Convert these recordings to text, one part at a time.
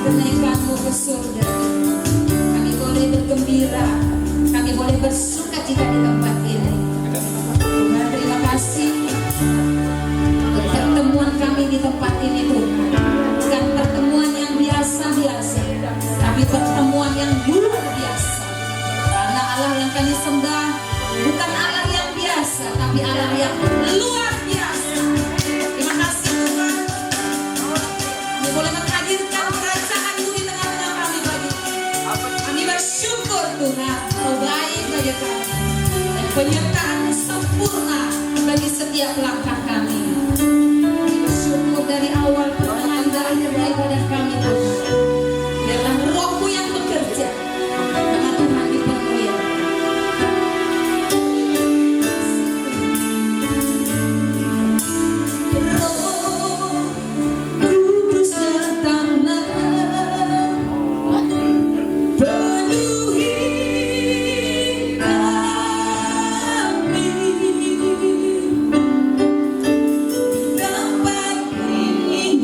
kenaikanmu ke surga. Kami boleh bergembira, kami boleh bersuka cita di tempat ini. Tuhan, terima kasih untuk pertemuan kami di tempat ini Tuhan. Bukan pertemuan yang biasa-biasa, tapi pertemuan yang luar biasa. Karena Allah yang kami sembah bukan Allah yang biasa, tapi Allah yang luar biasa. Terima kasih Tuhan. Kami boleh menghadirkan kerajaan-Mu di tengah-tengah kami bagi. Kami bersyukur Tuhan, Kau baik bagi kami. Dan penyertaan-Mu sempurna bagi setiap langkah kami. Kami bersyukur dari awal pertengahan dan akhir ibadah kami Tuhan. Biarlah Roh-Mu yang bekerja. Nama Tuhan dipermuliakan. Tempat ini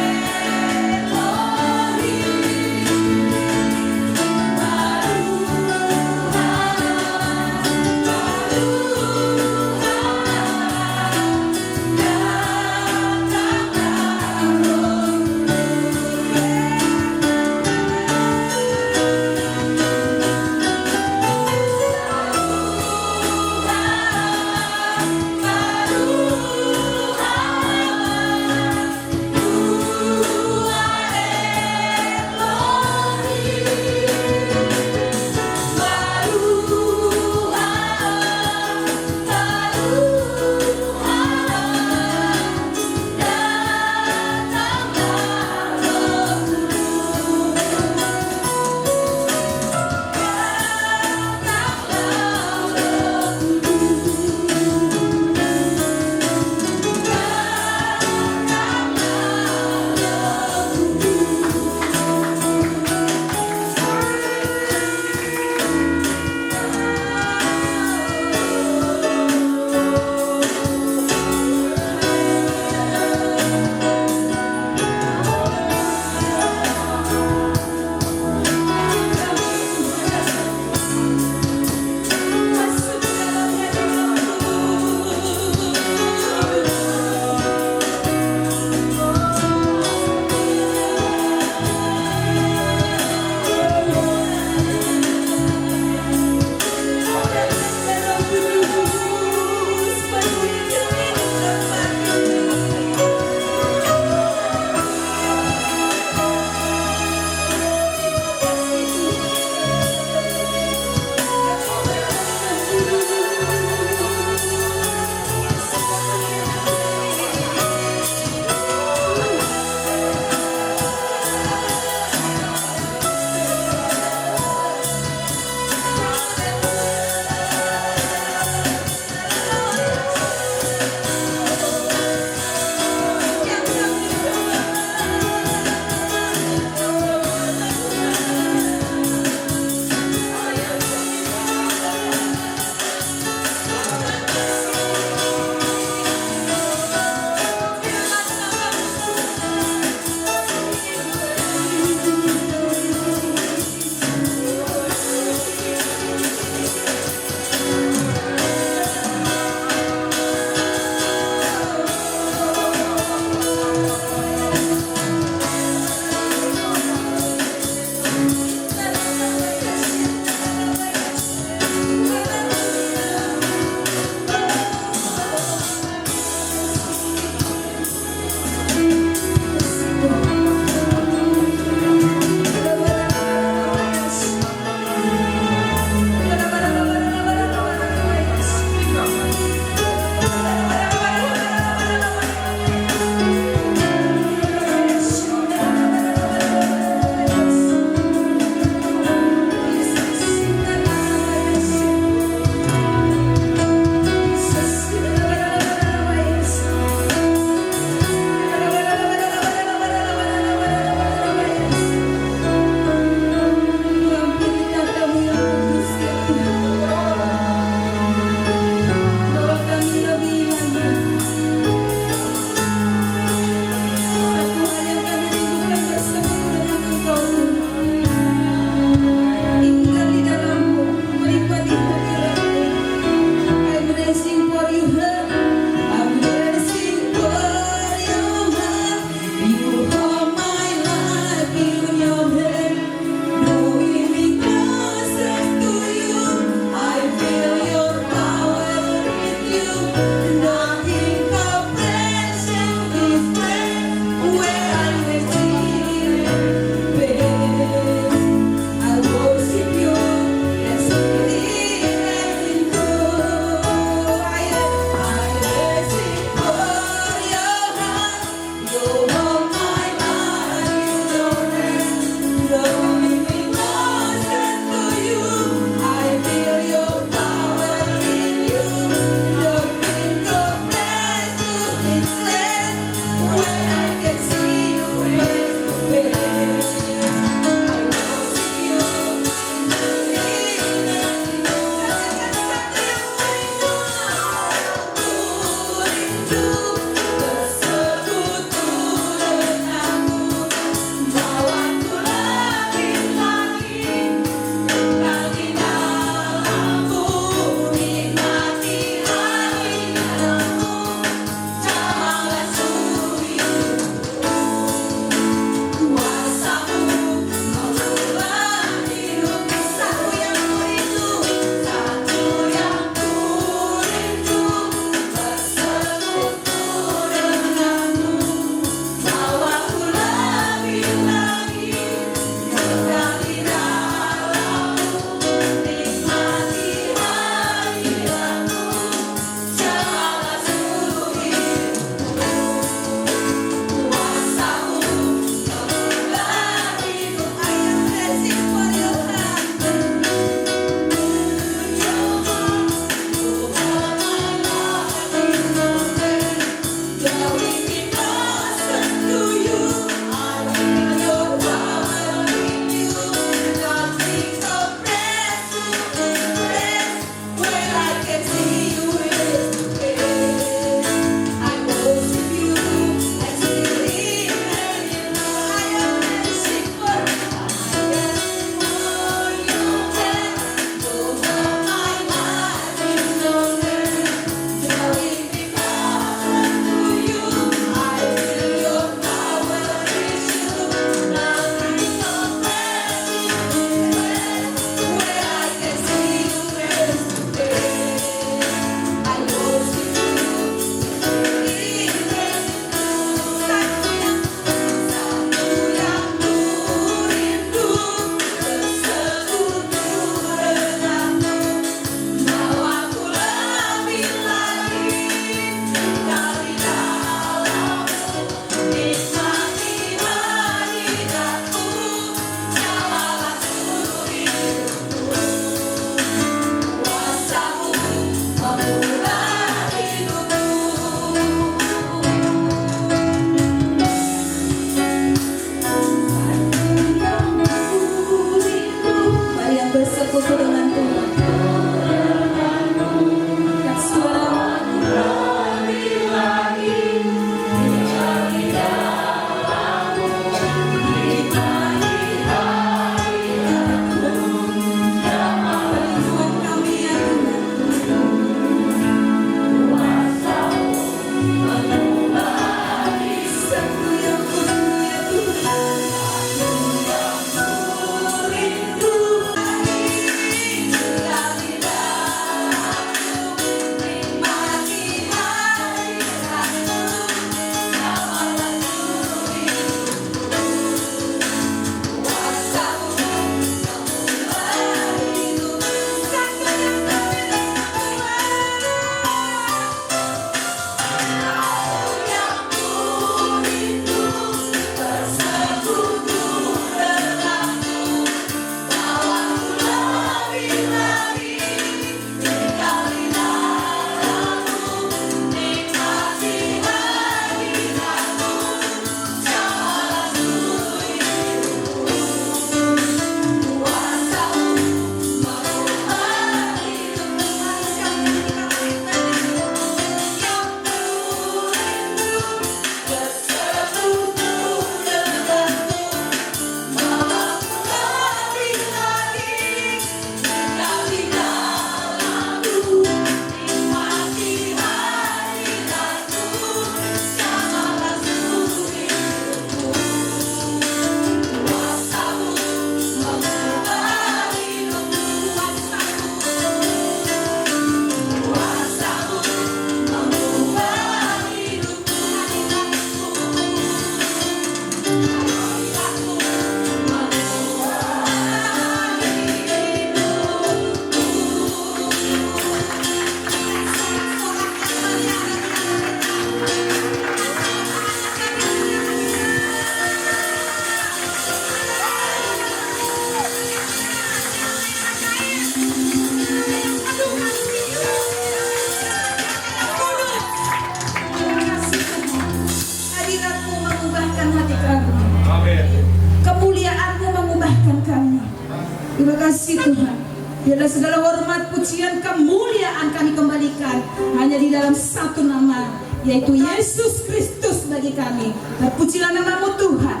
kasih Tuhan. Biarlah segala hormat, pujian, kemuliaan kami kembalikan hanya di dalam satu nama, yaitu Yesus Kristus bagi kami. Terpujilah namamu Tuhan.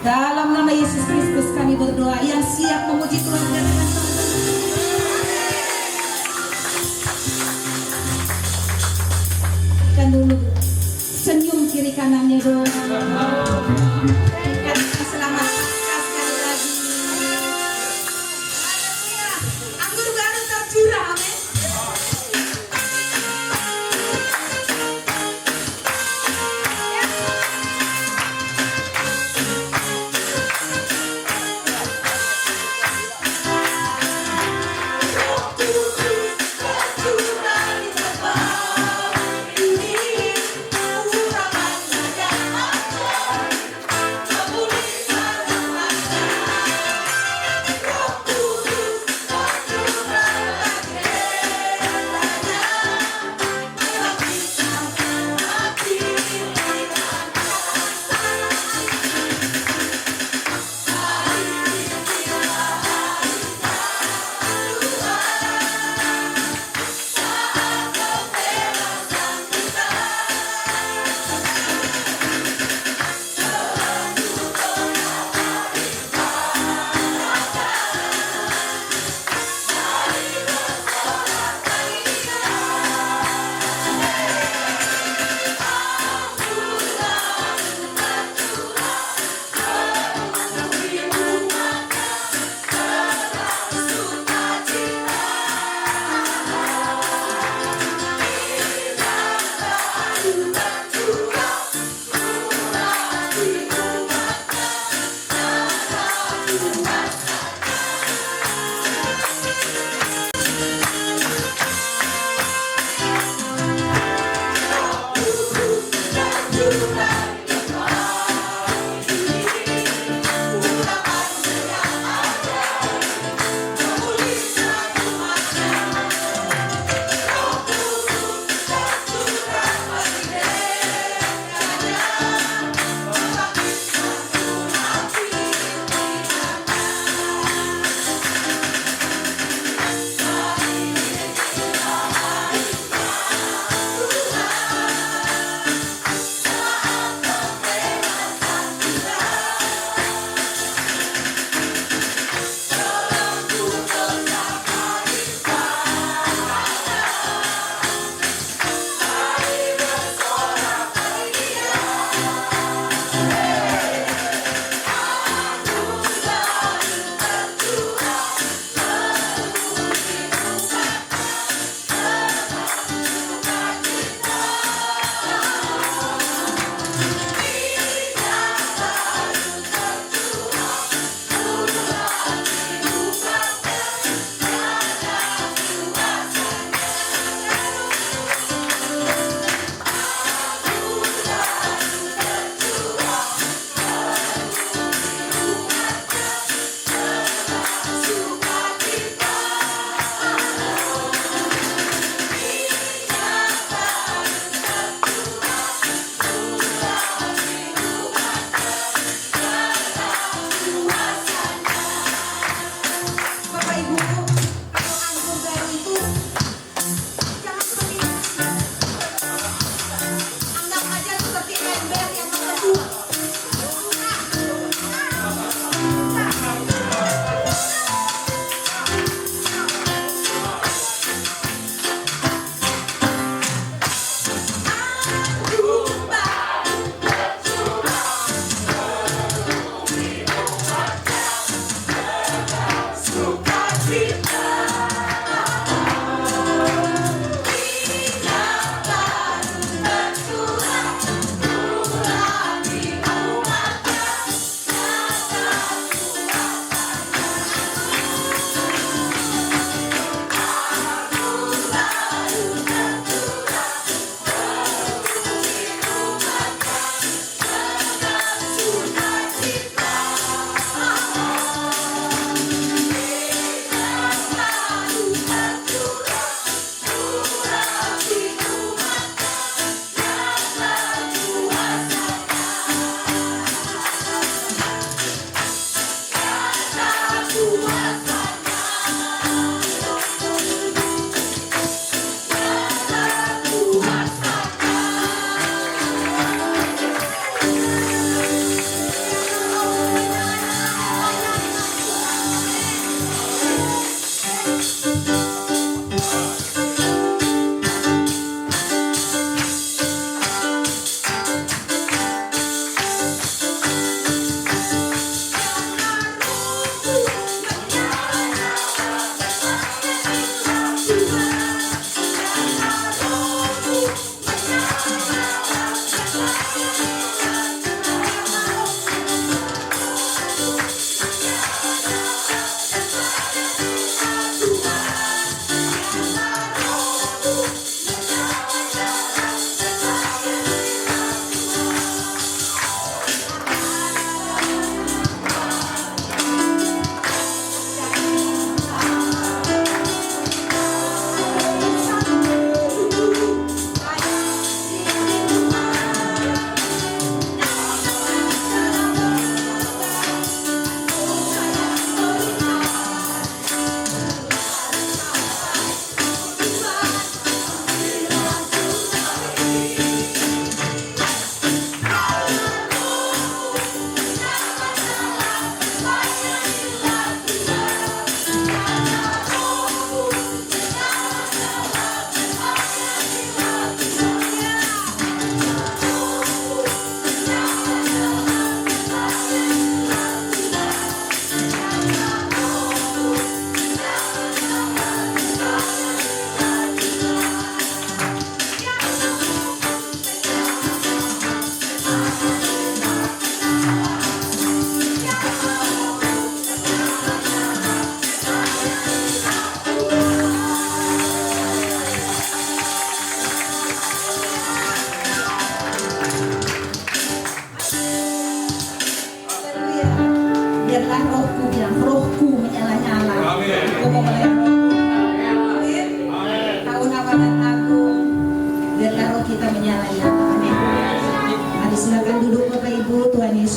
Dalam nama Yesus Kristus kami berdoa. Yang siap memuji Tuhan katakan kan dulu senyum kiri kanannya dong. Katakan selamat sekali lagi. Anggur baru tercurah, amin.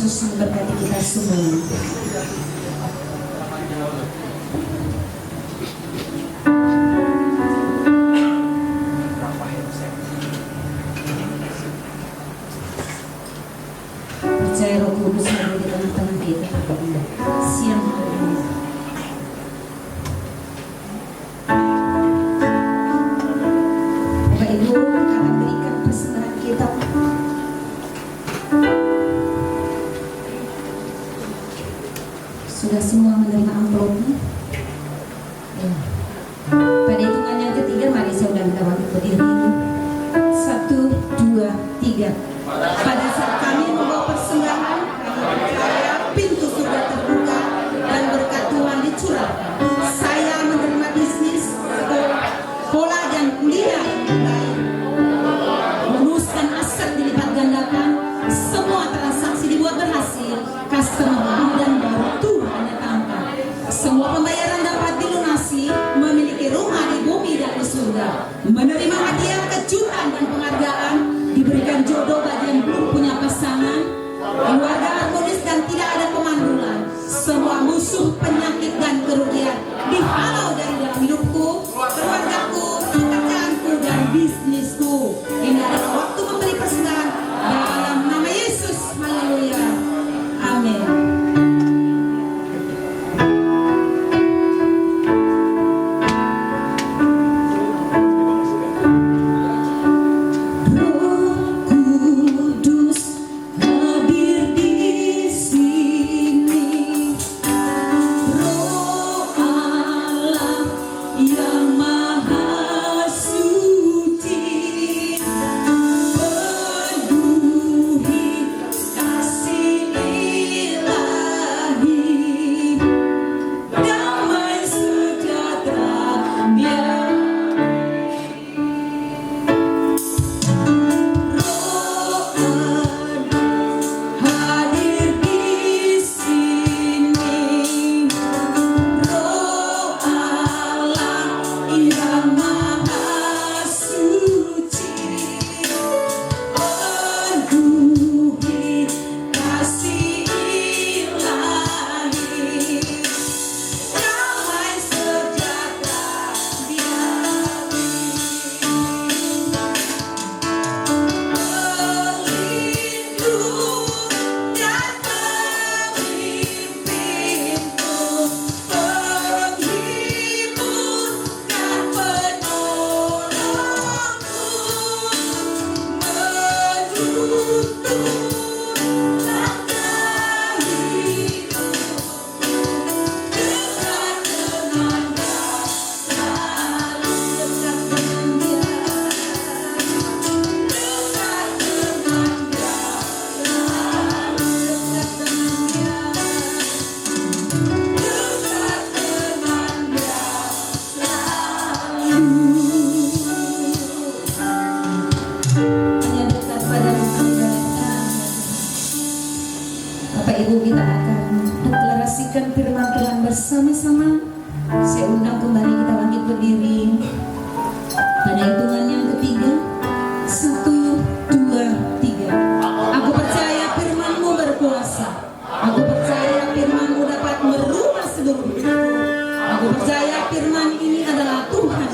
Memberkati kita semua. Percaya Roh Kudus ada di tengah-tengah kita siang hari ini. Bapak Ibu, kita akan berikan persembahan kita. Sudah semua menerima amplopnya? Ya. Pada hitungan yang ketiga, mari saudara kita berdiri. 1, 2, 3. Pada saat kami membawa persembahan, kami percaya pintu surga terbuka dan berkat Tuhan dicurahkan. Saya menerima bisnis, pola dan kuliah yang baik, meneruskan aset dilipat gandakan, semua transaksi dibuat berhasil, customer dan baru Tuhan datangkan. Semua pembayaran dapat dilunasi, memiliki rumah di bumi dan di surga, menerima hadiah kejutan dan penghargaan, diberikan jodoh bagi yang belum punya pasangan, keluarga harmonis dan tidak ada pemandulan. Semua musuh, penyakit dan kerugian dihalau dari dalam hidupku, keluargaku, pekerjaanku dan bisnisku. Ini adalah waktu memberi persembahan dalam nama Yesus. Haleluya. Amin. Roh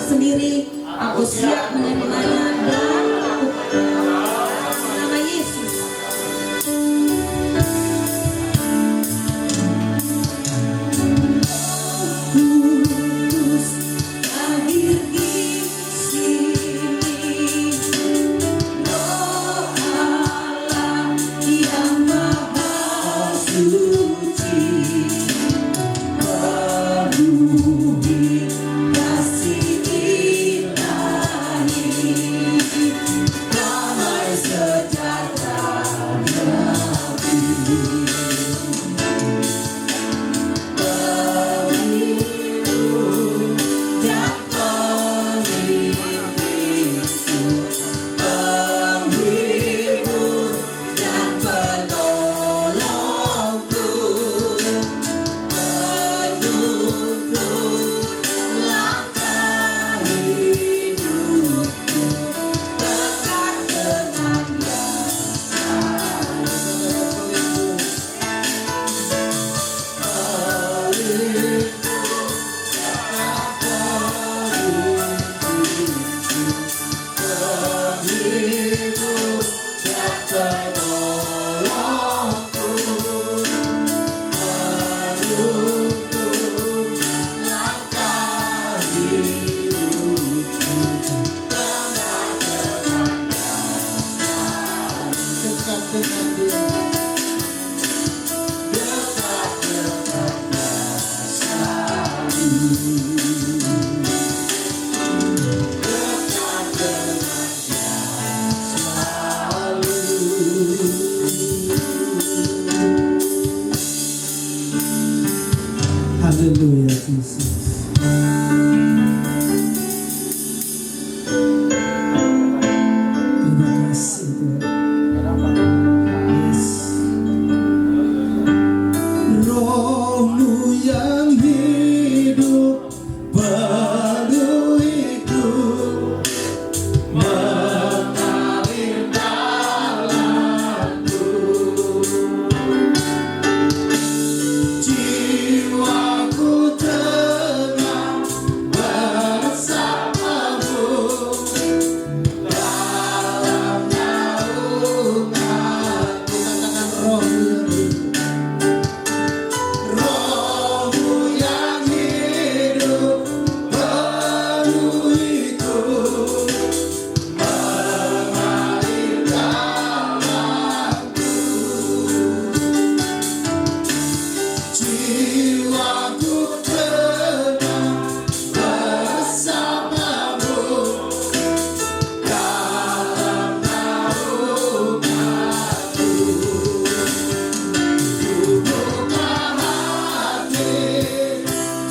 sendiri. Aku siap menerimanya dan nama Yesus. Kudus hadir di sini, Roh Allah yang Maha Suci, penuhi kasih ilahi, damai sejahtera Nabi. Haleluya Yesus. Terima kasih Tuhan. Yes. Roh-Mu yang hidup penuhiku, mengalir dalamku. Jiwaku tenang bersamamu dalam naunganmu. Katakan Roh-Mu yang hidup penuhiku, mengalir dalamku. Jiwaku tenang bersamamu dalam naunganmu. Buka hati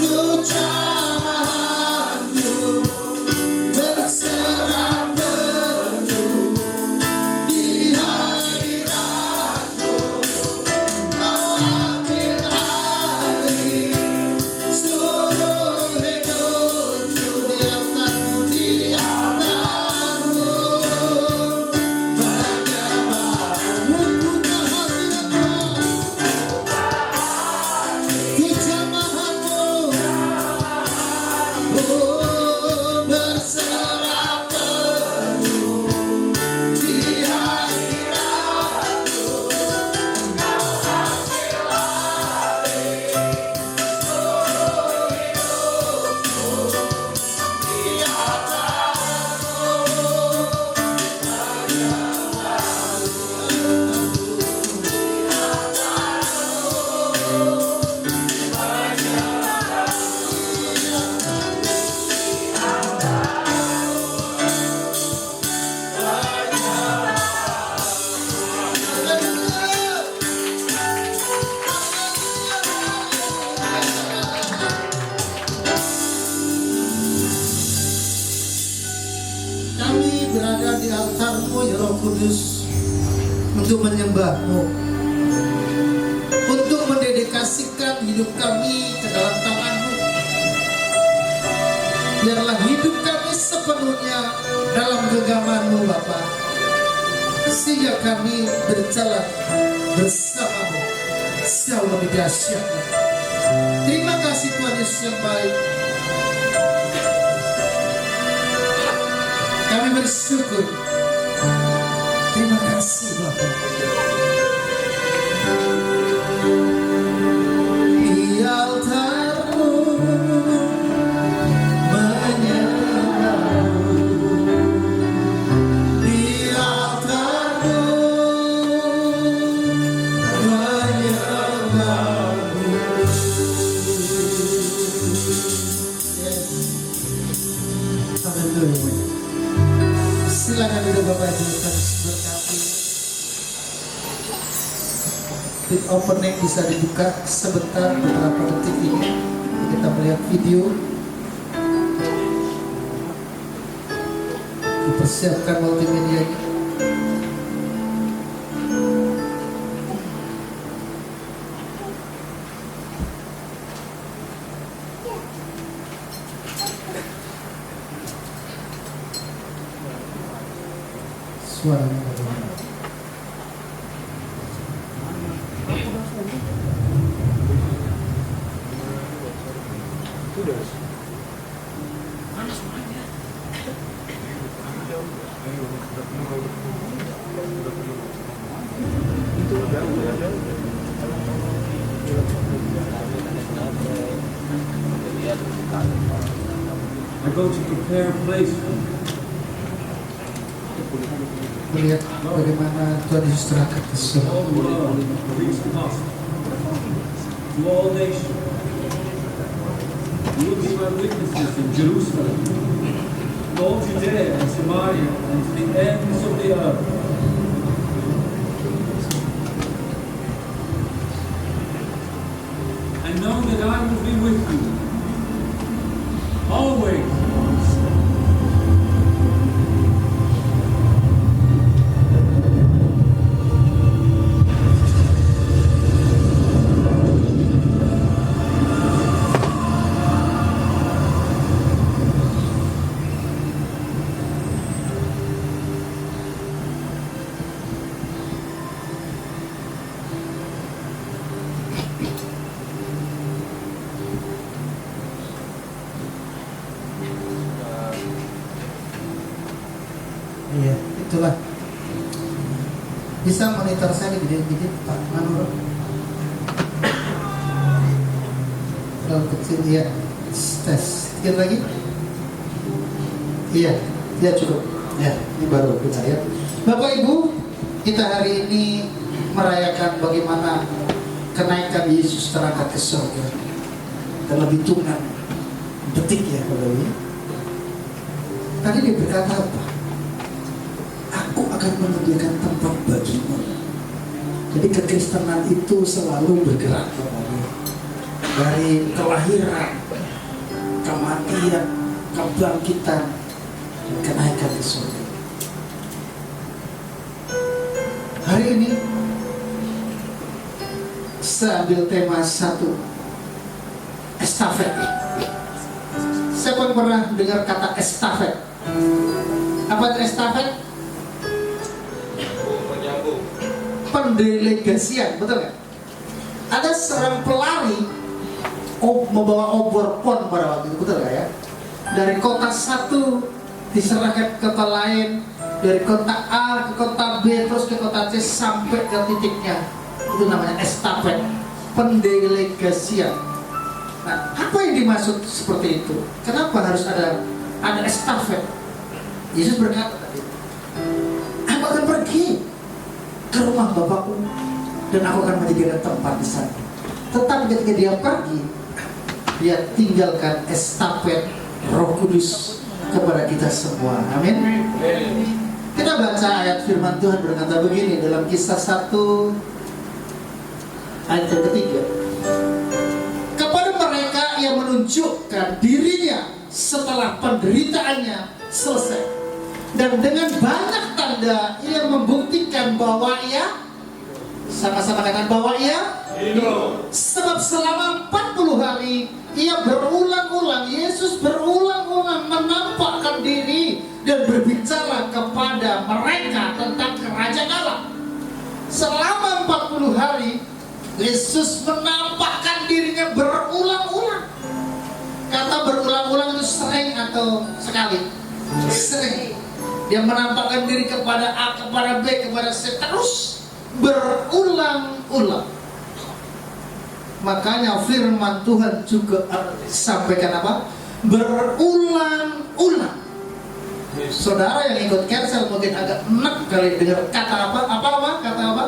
untuk jamahanmu, berserah penuh di hadiratmu. Kau ambil alih seluruh hidupku, diamkanmu di altarmu. Penyembahmu buka hatiku, di jamahanmu, oh, berserah penuh di hadiratmu. Kami berada di altar-Mu ya Roh Kudus, untuk menyembah-Mu, untuk mendedikasikan hidup kami ke dalam tangan-Mu. Biarlah hidup kami sepenuhnya dalam genggaman-Mu Bapa, sehingga kami berjalan bersama-Mu jauh lebih dahsyat. Terima kasih Tuhan Yesus yang baik. bersyukur. Terima kasih Bapak. Di altarmu menyembahmu, di altarmu menyembahmu. Yes. Haleluya. Silakan duduk Bapak Ibu, Tuhan berkati. Tip opening bisa dibuka sebentar beberapa detik ini. Kita melihat video. Dipersiapkan multimedia ini. Suaranya bagaimana? I go to prepare a place Melihat bagaimana Tuhan Yesus terangkat ke surga. all the world to preach the gospel to all nations. You will be my witnesses in Jerusalem, in all Judea and Samaria, and to the ends of the earth. And know that I will be with you always. Iya, itulah. Bisa monitor saya digedein dikit, Pak Manur. Kalau kecil, ya. Tes. Dikit lagi. Iya, ya cukup. Ya, ini baru kita ya. Bapak Ibu, kita hari ini merayakan bagaimana kenaikan Yesus terangkat ke surga. Dalam hitungan detik ya, Bapak Ibu. Tadi dia berkata apa? Aku akan menyediakan tempat bagimu. Jadi kekristenan itu selalu bergerak dari kelahiran, kematian, kebangkitan, kenaikan ke surga. Hari ini saya ambil tema satu, estafet. Siapa yang pernah dengar kata estafet? Apa itu estafet? Pendelegasian, betul nggak? Ada seorang pelari membawa obor pon pada waktu itu, betul nggak ya? Dari kota satu diserahkan ke kota lain, dari kota A ke kota B terus ke kota C sampai ke titiknya. Itu namanya estafet, pendelegasian. Nah, apa yang dimaksud seperti itu? Kenapa harus ada estafet? Yesus berkata tadi, aku akan pergi ke rumah Bapakku dan aku akan menyediakan tempat di sana. Tetapi ketika dia pergi, dia tinggalkan estafet Roh Kudus kepada kita semua. Amin. Kita baca ayat firman Tuhan berkata begini dalam Kisah 1 ayat yang ketiga. Kepada mereka yang menunjukkan dirinya setelah penderitaannya selesai, dan dengan banyak tanda ia membuktikan bahwa ia, sama-sama katakan bahwa ia hidup. Sebab selama 40 hari ia berulang-ulang, Yesus berulang-ulang menampakkan diri dan berbicara kepada mereka tentang kerajaan Allah. Selama 40 hari Yesus menampakkan dirinya berulang-ulang. Kata berulang-ulang itu sering atau sekali? Sering. Dia menampakkan diri kepada A, kepada B, kepada C, terus berulang-ulang. Makanya firman Tuhan juga sampaikan apa? Berulang-ulang. Saudara yang ikut cancel mungkin agak enak kali dengar kata apa? Kata apa?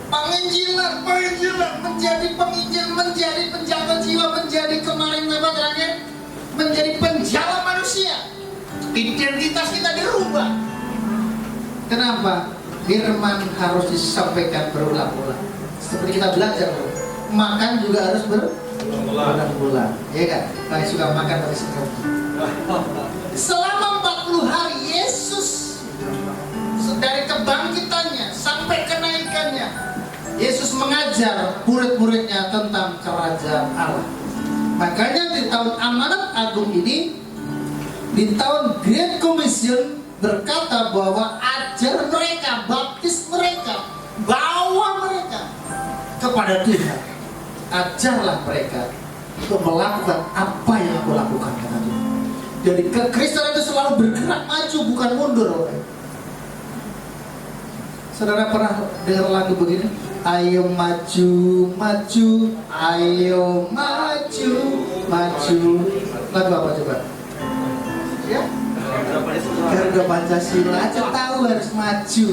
Penginjilan, menjadi penginjil, menjadi penjaga jiwa, menjadi kemarin apa terakhir? Menjadi penjala manusia. Identitas kita dirubah. Kenapa? Firman harus disampaikan berulang-ulang. Seperti kita belajar, makan juga harus berulang-ulang, ya kan? Kalian suka makan tapi sekarang. Selama 40 hari Yesus dari kebangkitannya sampai kenaikannya, Yesus mengajar murid-muridnya tentang kerajaan Allah. Makanya di tahun amanat agung ini, di tahun Great Commission, berkata bahwa ajar mereka, baptis mereka, bawa mereka kepada Tuhan. Ajarlah mereka untuk melakukan apa yang aku lakukan, kata Tuhan. Jadi kekristenan itu selalu bergerak maju, bukan mundur. Saudara pernah dengar lagu begini? Ayo maju, maju, ayo maju, maju. Lagu apa coba? Ya? Garuda Pancasila aja tahu harus maju.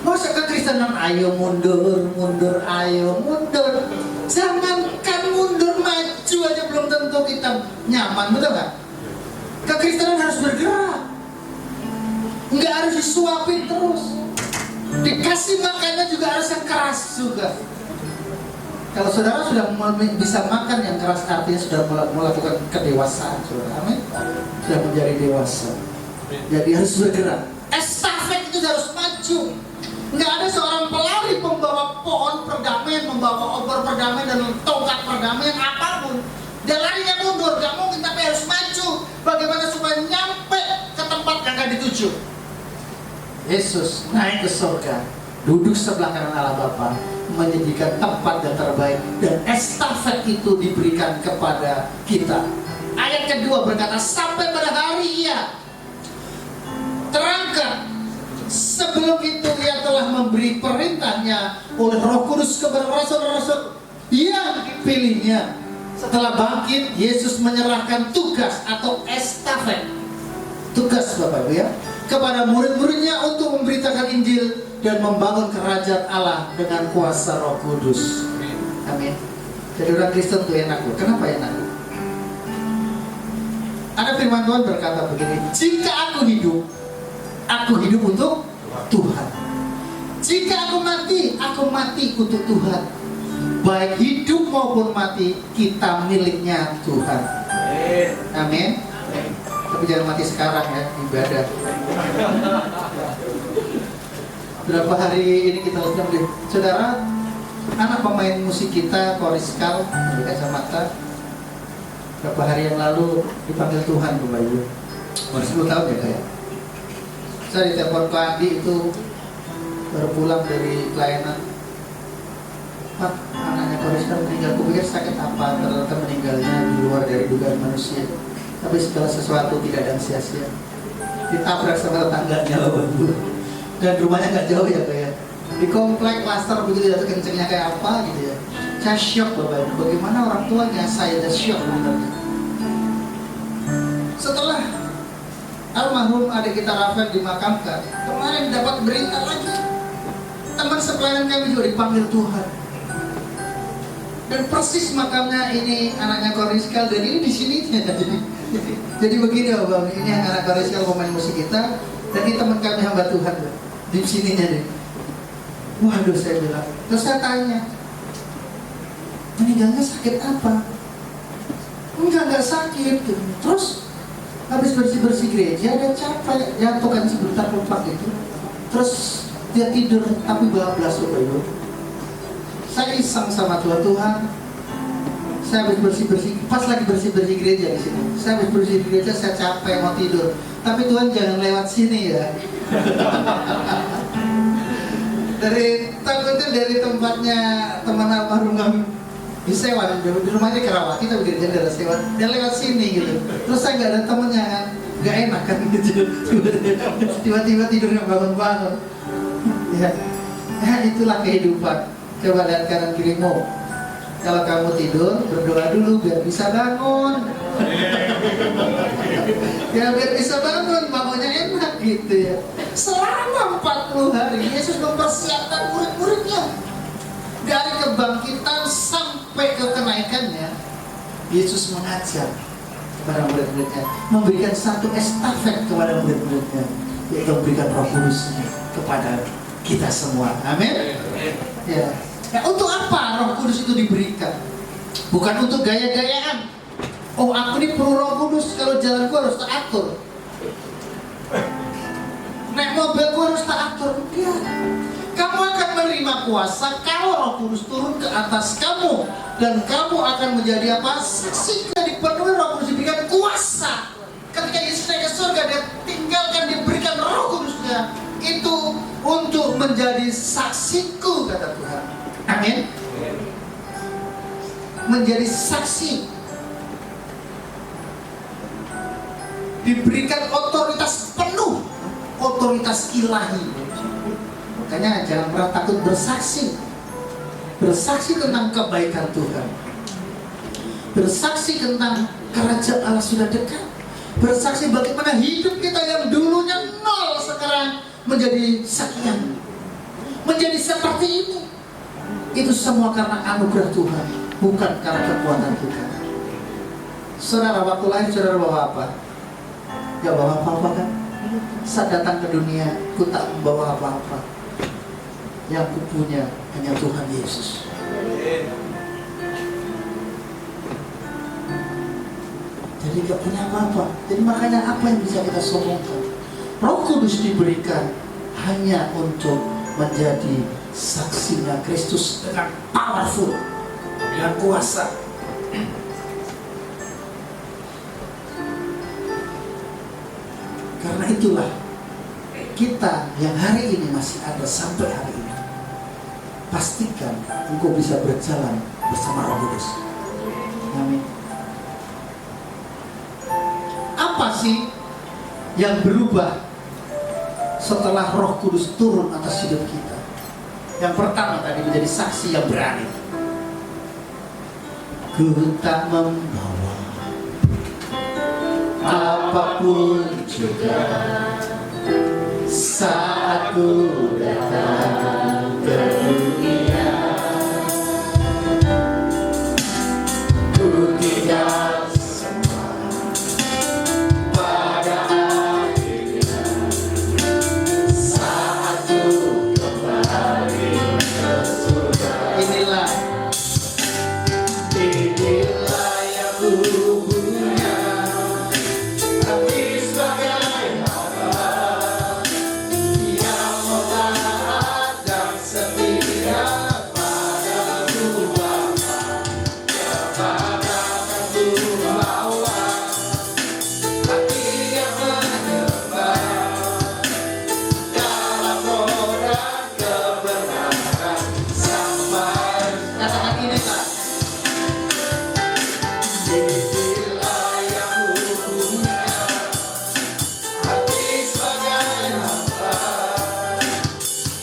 Masa kekristenan ayo mundur, mundur, ayo mundur. Jangankan mundur, maju aja belum tentu kita nyaman, betul nggak? Kekristenan harus bergerak, nggak harus disuapin terus. Dikasih makannya juga harus yang keras juga. Kalau saudara sudah bisa makan yang keras, artinya sudah melakukan kedewasaan, saudara. Amin. Sudah menjadi dewasa. Jadi harus bergerak. Estafet itu harus maju. Nggak ada seorang pelari pembawa pohon perdamaian, membawa obor perdamaian dan tongkat perdamaian apapun. Dia larinya mundur, nggak mungkin, tapi harus maju. Bagaimana supaya nyampe ke tempat yang akan dituju? Yesus naik ke surga, duduk sebelah kanan Allah Bapa, menyajikan tempat yang terbaik, dan estafet itu diberikan kepada kita. Ayat kedua berkata, sampai pada hari Ia terangkat. Sebelum itu Ia telah memberi perintahnya oleh Roh Kudus kepada rasul-rasul yang dipilihnya. Setelah bangkit, Yesus menyerahkan tugas atau estafet, tugas Bapak Ibu ya, kepada murid-muridnya untuk memberitakan Injil dan membangun kerajaan Allah dengan kuasa Roh Kudus. Amin. Jadi orang Kristen itu enak. Kenapa enak? Ada firman Tuhan berkata begini, jika aku hidup untuk Tuhan. Jika aku mati untuk Tuhan. Baik hidup maupun mati, kita miliknya Tuhan. Amin. Tapi jangan mati sekarang ya, ibadah. Berapa hari ini kita lihat, saudara, anak pemain musik kita, Koriskal, di kacamata, berapa hari yang lalu dipanggil Tuhan, Bapak Ibu. Baru 10 tahun ya kayak. Saya ditelepon Pak Andi itu baru pulang dari pelayanan. Pak, anaknya Koriskal meninggal. Aku pikir sakit apa, ternyata meninggalnya di luar dari dugaan manusia. Tapi segala sesuatu tidak ada sia-sia. Ditabrak sama tetangganya, Bapak Ibu. Dan rumahnya nggak jauh ya kayak di komplek klaster begitu ya, kencengnya kayak apa gitu ya. Saya syok Bapak Ibu, bagaimana orang tuanya, saya udah syok benernya. Setelah almarhum adik kita Rafael dimakamkan, kemarin dapat berita lagi, teman sepelayanan kami juga dipanggil Tuhan. Dan persis makamnya ini anaknya Koriskal, dan ini di sininya. Jadi begini Bapak, ini anak Koriskal pemain musik kita, dan ini teman kami hamba Tuhan di sininya deh. Waduh, saya bilang, terus saya tanya, meninggalnya sakit apa? Enggak sakit gitu. Terus habis bersih-bersih gereja, dia capek, jatuh kan sebentar lupa gitu. Terus dia tidur, tapi bablas Bapak Ibu. Saya iseng sama Tuhan, saya habis bersih-bersih, pas lagi bersih-bersih gereja di sini. Saya habis bersih gereja, saya capek mau tidur. Tapi Tuhan jangan lewat sini ya. Takutnya dari tempatnya teman almarhum kami disewa di rumahnya Kerawat, kita gereja daerah sewa, dan lewat sini gitu. Terus saya nggak ada temennya kan, Gak enak kan gitu. Tiba-tiba tidurnya bangun-bangun. Ya, itulah kehidupan. Coba lihat kanan kirimu. Kalau kamu tidur, berdoa dulu biar bisa bangun. Ya biar bisa bangun, bangunnya enak gitu ya. Selama 40 hari Yesus mempersiapkan murid-muridnya. Dari kebangkitan sampai ke kenaikannya, Yesus mengajar kepada murid-muridnya, memberikan satu estafet kepada murid-muridnya, yaitu memberikan Roh Kudus-Nya kepada kita semua. Amin. Ya. Nah, untuk apa Roh Kudus itu diberikan? Bukan untuk gaya-gayaan. Oh, aku ini perlu Roh Kudus, kalau jalan gua harus tak atur. Naik mobil gua harus tak atur. Ya. Kamu akan menerima kuasa kalau Roh Kudus turun ke atas kamu, dan kamu akan menjadi apa? Saksi. Kita dipenuhi Roh Kudus, diberikan kuasa. Ketika Yesus naik ke surga, dia tinggalkan, diberikan Roh Kudusnya itu untuk menjadi saksiku, kata Tuhan. Amin. Menjadi saksi. Diberikan otoritas penuh, otoritas ilahi. Makanya jangan pernah takut bersaksi. Bersaksi tentang kebaikan Tuhan. Bersaksi tentang kerajaan Allah sudah dekat. Bersaksi bagaimana hidup kita yang dulunya nol sekarang menjadi sekian. Menjadi seperti ini. Itu semua karena anugerah Tuhan, bukan karena kekuatan Tuhan. Saudara, waktu lahir saudara bawa apa? Gak bawa apa-apa kan? Saat datang ke dunia, ku tak membawa apa-apa. Yang ku punya hanya Tuhan Yesus. Jadi gak punya apa-apa. Jadi makanya apa yang bisa kita sombongkan? Roh Kudus diberikan hanya untuk menjadi saksinya Kristus dengan powerful, dengan kuasa. Karena itulah kita yang hari ini masih ada sampai hari ini, pastikan engkau bisa berjalan bersama Roh Kudus. Amin. Apa sih yang berubah setelah Roh Kudus turun atas hidup kita? Yang pertama tadi menjadi saksi yang berani. Ku tak membawa apapun juga saat ku datang ke dunia. Ku tinggal semua pada akhirnya saat ku kembali ke surga. Inilah yang ku punya. Hati sebagai hamba yang mau taat dan setia padamu Bapa, kepadamu ku bawa hati yang menyembah dalam roh dan kebenaran sampai. Katakan ini Kak. Inilah yang ku punya, hati sebagai hamba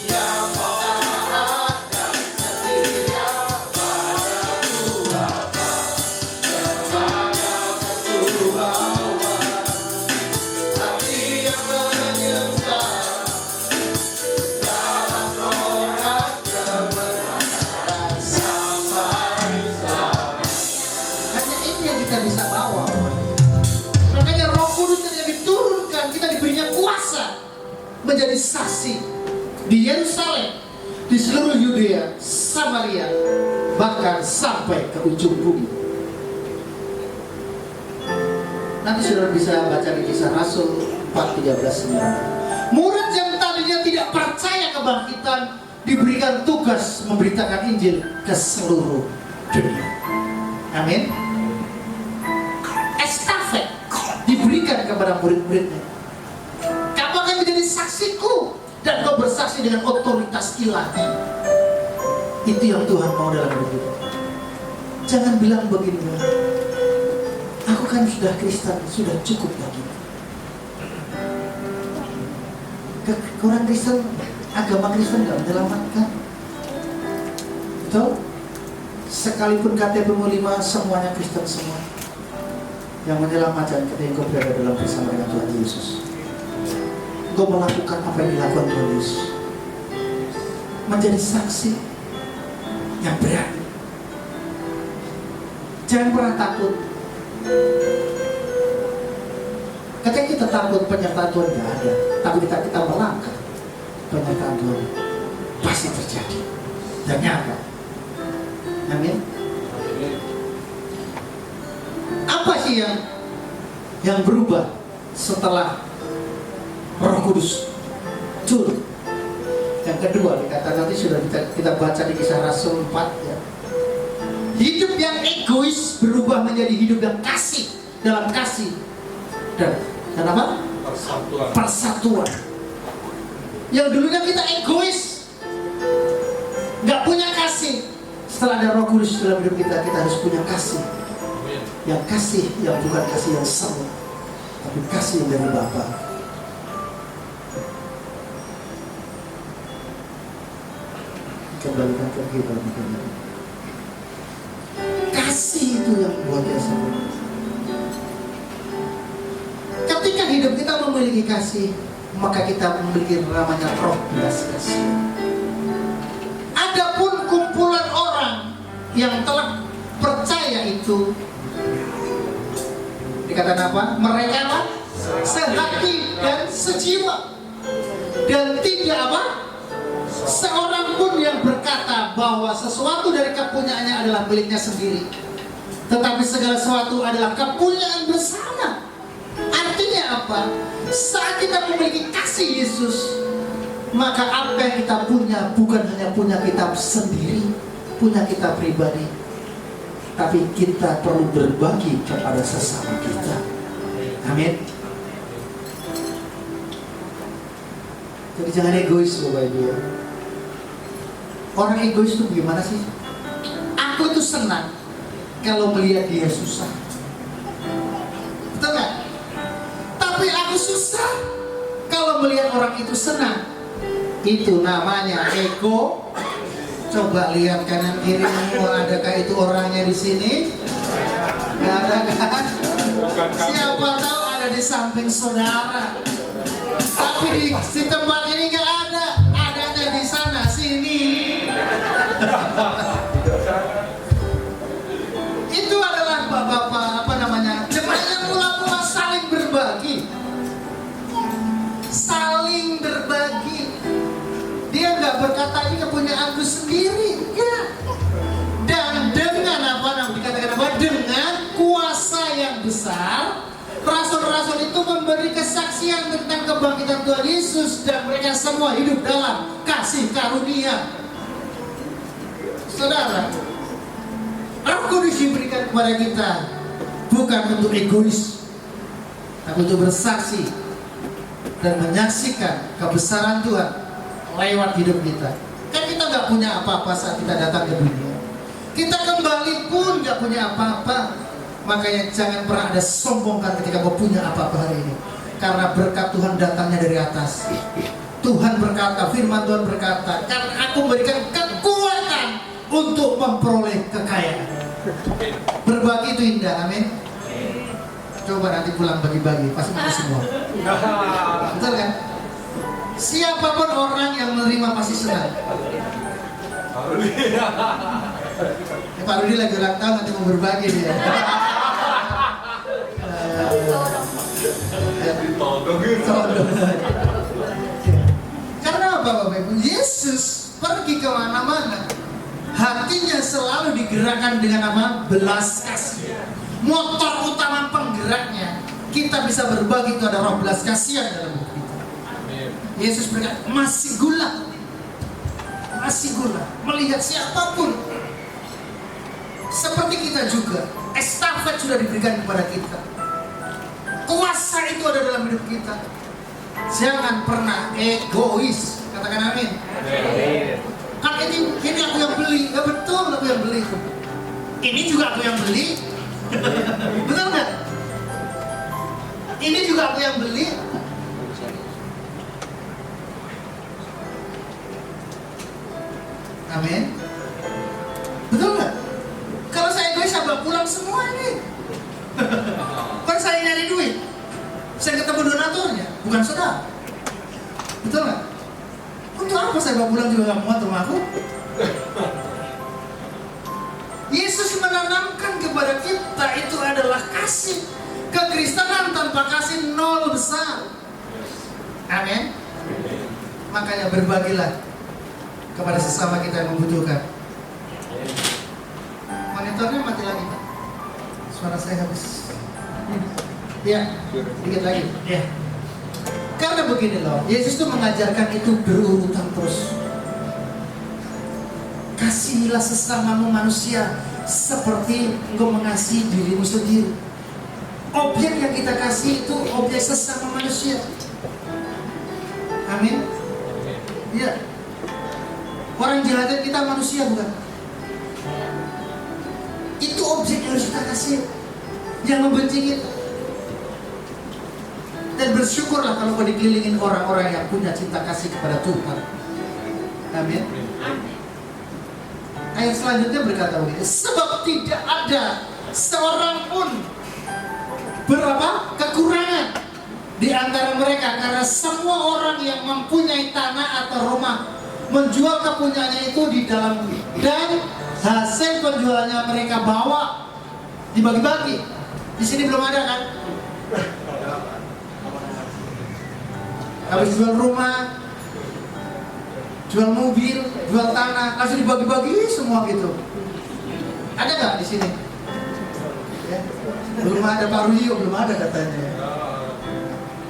yang mau taat dan setia padamu Bapa, kepadamu ku bawa hati yang menyembah dalam roh dan kebenaran sampai selama. Hanya ini yang kita bisa bawa. Makanya Roh Kudus ketika diturunkan, kita diberinya kuasa menjadi saksi di Yerusalem, di seluruh Yudea, Samaria, bahkan sampai ke ujung bumi. Nanti saudara bisa baca di Kisah Rasul 4:13-19. Murid yang tadinya tidak percaya kebangkitan diberikan tugas memberitakan Injil ke seluruh dunia. Amin. Estafet diberikan kepada murid-muridnya. Kamu akan menjadi saksiku, dan kau bersaksi dengan otoritas ilahi. Itu yang Tuhan mau dalam hidup kita. Jangan bilang begini, aku kan sudah Kristen, sudah cukup bagiku. Orang Kristen, agama Kristen nggak menyelamatkan. Betul? Sekalipun KTP-mu 5, semuanya Kristen semua. Yang menyelamatkan ketika engkau berada dalam bersama dengan Tuhan Yesus. Engkau melakukan apa yang dilakukan Tuhan Yesus. Menjadi saksi yang berani. Jangan pernah takut. Ketika kita takut, penyertaan Tuhan tidak ada. Tapi kita melangkah, penyertaan Tuhan pasti terjadi dan nyata. Amin. Apa sih yang berubah setelah Roh Kudus turun? Yang kedua, dikatakan nanti sudah kita baca di Kisah Rasul 4 ya. Hidup yang egois berubah menjadi hidup yang kasih, dalam kasih dan apa? Persatuan. Yang dulunya kita egois, nggak punya kasih. Setelah ada Roh Kudus dalam hidup kita harus punya kasih. Yang kasih yang bukan kasih yang sama, tapi kasih yang dari Bapa. Kembalikan ke kita. Kasih itu yang luar biasa. Ketika hidup kita memiliki kasih, maka kita memiliki namanya roh belas kasih. Adapun kumpulan orang yang telah percaya itu, dikatakan apa? Mereka lah sehati dan sejiwa, dan tidak apa? Seorang pun yang berkata bahwa sesuatu dari kepunyaannya adalah miliknya sendiri, tetapi segala sesuatu adalah kepunyaan bersama. Artinya apa? Saat kita memiliki kasih Yesus, maka apa yang kita punya bukan hanya punya kita sendiri, punya kita pribadi, tapi kita perlu berbagi kepada sesama kita. Amin. Jadi jangan egois Bapak Ibu. Orang egois itu bagaimana sih? Aku itu senang kalau melihat dia susah. Betul nggak? Tapi aku susah kalau melihat orang itu senang. Itu namanya ego. Coba lihat kanan kirimu, adakah itu orangnya di sini? Nggak ada kan? Siapa tahu ada di samping saudara. Tapi di tempat ini nggak ada. Adanya di sana sini. Itu adalah bapak-bapak apa namanya? Jemaatnya mula-mula saling berbagi. Saling berbagi. Dia nggak berkata ini kepunyaanku sendiri, enggak. Dan dengan apa namanya dikatakan apa? Dengan kuasa yang besar, rasul-rasul itu memberi kesaksian tentang kebangkitan Tuhan Yesus dan mereka semua hidup dalam kasih karunia. Saudara, Roh Kudus diberikan kepada kita bukan untuk egois, tapi untuk bersaksi dan menyaksikan kebesaran Tuhan lewat hidup kita. Kan kita nggak punya apa-apa saat kita datang ke dunia. Kita kembali pun nggak punya apa-apa. Makanya jangan pernah ada sombongkan ketika kau punya apa-apa hari ini. Karena berkat Tuhan datangnya dari atas. Tuhan berkata, firman Tuhan berkata, karena aku memberikan kekuatan untuk memperoleh kekayaan. Berbagi itu indah, amin. Coba nanti pulang bagi-bagi, pasti mau semua. Betul kan? Siapapun orang yang menerima pasti senang. Pak Rudi lagi ulang tahun, nanti mau berbagi dia. Karena apa Bapak Ibu? Yesus pergi kemana-mana, hatinya selalu digerakkan dengan apa? Belas kasih. Motor utama penggeraknya, kita bisa berbagi itu ada roh belas kasihan dalam hidup kita. Yesus berkata, masih gula, melihat siapapun. Seperti kita juga, estafet sudah diberikan kepada kita. Kuasa itu ada dalam hidup kita. Jangan pernah egois. Katakan amin. Kan ini aku yang beli. Ya betul, aku yang beli. Ini juga aku yang beli. Betul nggak? Ini juga aku yang beli. Saya ketemu donaturnya, bukan saudara. Betul nggak? Untuk apa saya bawa pulang juga nggak muat rumahku? Yesus menanamkan kepada kita itu adalah kasih. Kekristenan tanpa kasih nol besar. Amin. Makanya berbagilah kepada sesama kita yang membutuhkan. Monitornya mati lagi, Pak. Suara saya habis. Ya, dikit lagi. Ya. Karena begini loh, Yesus itu mengajarkan itu berurutan terus. Kasihilah sesamamu manusia seperti engkau mengasihi dirimu sendiri. Objek yang kita kasih itu objek sesama manusia. Amin. Ya. Orang jahat kita manusia bukan? Itu objek yang harus kita kasih. Yang membenci kita. Dan bersyukurlah kalau kau dikelilingin orang-orang yang punya cinta kasih kepada Tuhan. Amin. Ayat selanjutnya berkata begini, sebab tidak ada seorang pun kekurangan di antara mereka, karena semua orang yang mempunyai tanah atau rumah menjual kepunyaannya itu di dalam, dan hasil penjualannya mereka bawa dibagi-bagi. Di sini belum ada kan? Habis jual rumah, jual mobil, jual tanah, langsung dibagi-bagi semua gitu. Ada nggak di sini? Ya. Belum ada, Pak Ruyo belum ada katanya.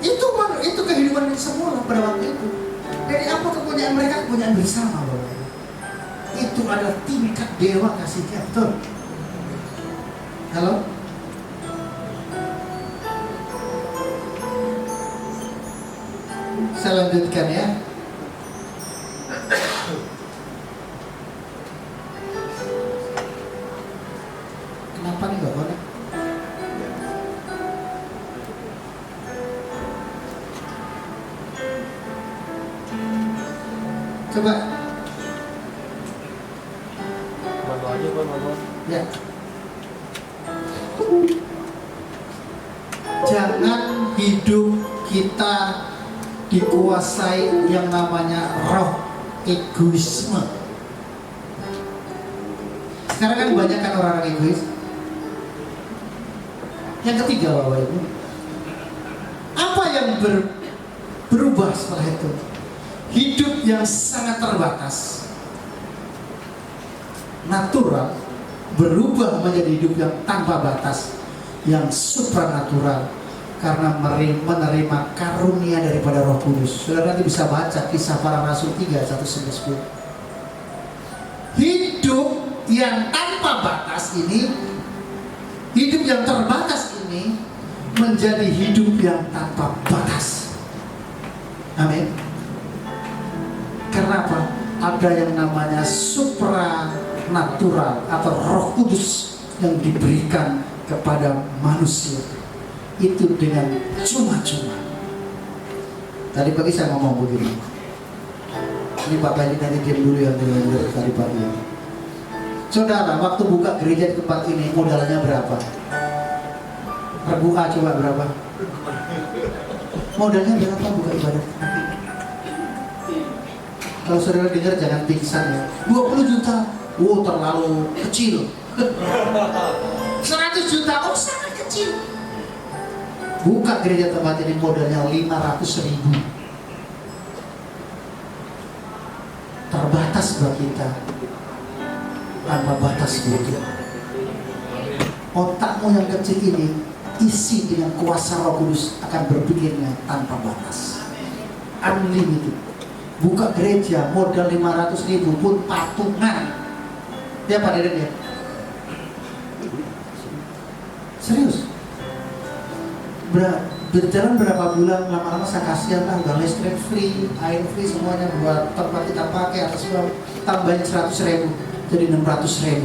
Itu kehidupan kita semua pada waktu itu. Jadi apa kepunyaan mereka? Kepunyaan bersama, Bapak. Itu adalah tingkat dewa kasihnya, betul? Halo? Saya lanjutkan ya. Kenapa nih nggak boleh? Coba. Bantu aja, Bang. Ya. Jangan hidup kita dikuasai yang namanya roh egoisme. Sekarang kan banyak kan orang egois. Yang ketiga, Bapak Ibu, apa yang berubah setelah itu? Hidup yang sangat terbatas, natural, berubah menjadi hidup yang tanpa batas, yang supranatural, karena menerima karunia daripada Roh Kudus. Saudara nanti bisa baca Kisah Para Rasul 3, 1-10. Hidup yang tanpa batas ini, hidup yang terbatas ini, menjadi hidup yang tanpa batas. Amin. Kenapa? Ada yang namanya supranatural atau Roh Kudus yang diberikan kepada manusia. Itu dengan cuma-cuma. Tadi pagi saya ngomong begini. Ini Pak Bani nanti diam dulu yang dengar tadi pagi. Saudara, waktu buka gereja di tempat ini modalnya berapa? Rebuka coba berapa? Modalnya berapa buka ibadah? Kalau saudara dengar jangan pingsan ya. 20 juta. Oh, terlalu kecil. 100 juta. Oh, sangat kecil. Buka gereja tempat ini modalnya 500.000. Terbatas buat kita, tanpa batas buat kita. Otakmu yang kecil ini isi dengan kuasa Roh Kudus, akan berpikirnya tanpa batas, unlimited. Buka gereja modal 500.000 pun patungan. Ya Pak Deden ya? Serius? Berjalan berapa bulan, lama-lama saya kasihan lah, udah listrik free, air free, semuanya buat tempat kita pakai, atas uang tambahin 100.000 jadi 600.000.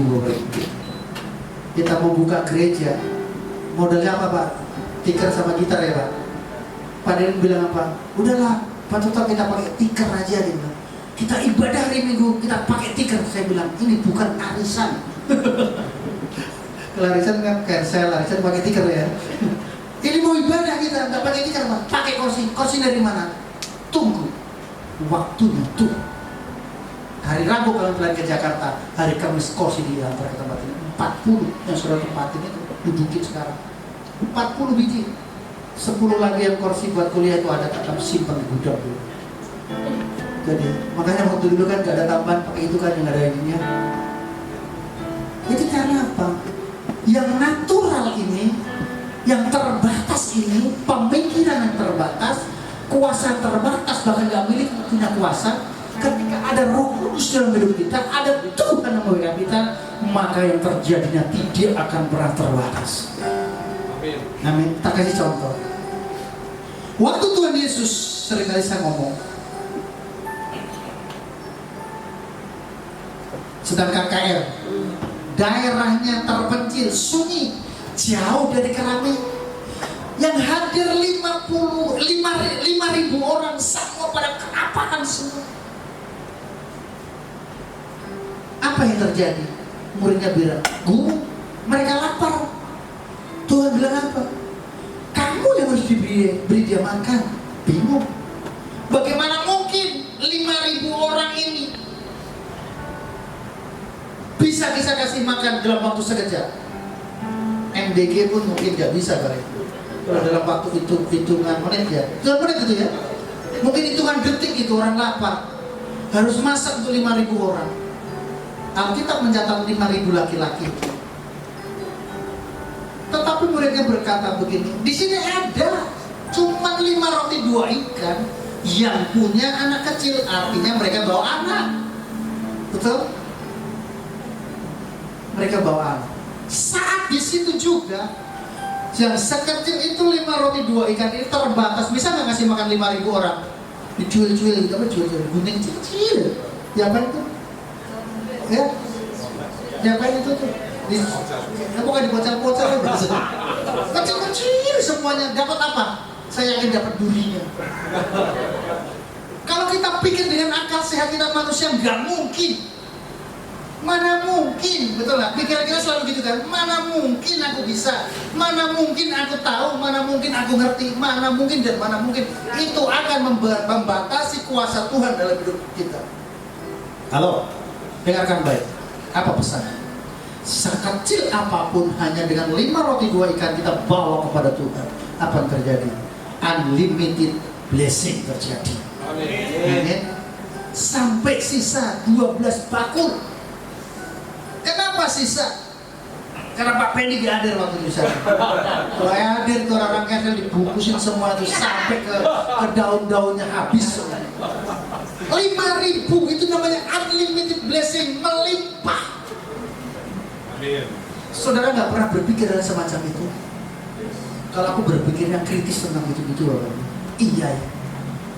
Kita mau buka gereja, modalnya apa Pak? Tikar sama gitar ya Pak? Pak Deden bilang apa? Udahlah Pak Toto, kita pakai tikar aja gitu. Kita ibadah hari Minggu, kita pakai tikar. Saya bilang ini bukan arisan. Kalau arisan kan kayak saya arisan pakai tikar ya. Ini mau ibadah kita nggak pakai tikar, pakai kursi. Kursi dari mana? Tunggu waktunya tuh. Hari Rabu kalau kalian ke Jakarta, hari Kamis kursi diantar ke tempat ini 40 yang sudah tempatin itu dudukin sekarang 40 biji. 10 lagi yang kursi buat kuliah itu ada, tetap simpan di gudang dulu. Jadi makanya waktu dulu kan gak ada tambahan pakai itu kan, yang ada ininya. Itu karena apa? Yang natural ini, yang terbatas ini, pemikiran yang terbatas, kuasa terbatas, bahkan gak milik punya kuasa. Ketika ada Roh Kudus dalam hidup kita, ada Tuhan yang memegang kita, maka yang terjadinya tidak akan pernah terbatas. Amin. Tak kasih contoh. Waktu Tuhan Yesus, seringkali saya ngomong, sedang KKR, daerahnya terpencil, sunyi, jauh dari keramik, yang hadir 5.000 orang, semua pada kelaparan semua. Apa yang terjadi? Muridnya bilang, Guru, mereka lapar. Tuhan bilang apa? Kamu yang harus beri dia makan. Bingung. Bagaimana mungkin 5.000 orang ini bisa kasih makan dalam waktu sekejap? MDG pun mungkin gak bisa kali. Kalau dalam waktu hitungan menit ya, hitungan menit itu ya, mungkin hitungan detik itu orang lapar, harus masak untuk 5.000 orang. Alkitab mencatat 5.000 laki-laki. Tetapi muridnya berkata begini, di sini ada cuma 5 roti 2 ikan yang punya anak kecil, artinya mereka bawa anak. Betul? Mereka bawa anak. Saat di situ juga, yang sekecil itu 5 roti 2 ikan ini terbatas, bisa nggak ngasih makan 5.000 orang? Dicuil-cuil, apa cuil-cuil, gunting kecil. Ya apa itu? Ya, diapain itu tuh? Bukan dibocor-bocor, kecil-kecil semuanya. Dapat apa? Saya yakin dapat durinya. Kalau kita pikir dengan akal sehat kita manusia, nggak mungkin. Mana mungkin, betul lah? Pikiran kita selalu gitu kan? Mana mungkin aku bisa? Mana mungkin aku tahu? Mana mungkin aku ngerti? Mana mungkin dan mana mungkin? Itu akan membatasi kuasa Tuhan dalam hidup kita. Halo? Dengarkan baik, apa pesannya? Sekecil apapun, hanya dengan 5 roti 2 ikan kita bawa kepada Tuhan, apa yang terjadi? Unlimited blessing terjadi. Amin. Sampai sisa 12 bakul. Kenapa sisa? Karena Pak Pendi gak hadir waktu itu. Kalau hadir, tuh orang kafir dibungkusin semua itu sampai ke daun-daunnya habis. 5.000 itu namanya unlimited blessing, melimpah. Amin. Saudara nggak pernah berpikir hal semacam itu? Kalau aku berpikirnya kritis tentang itu loh. Iya ya.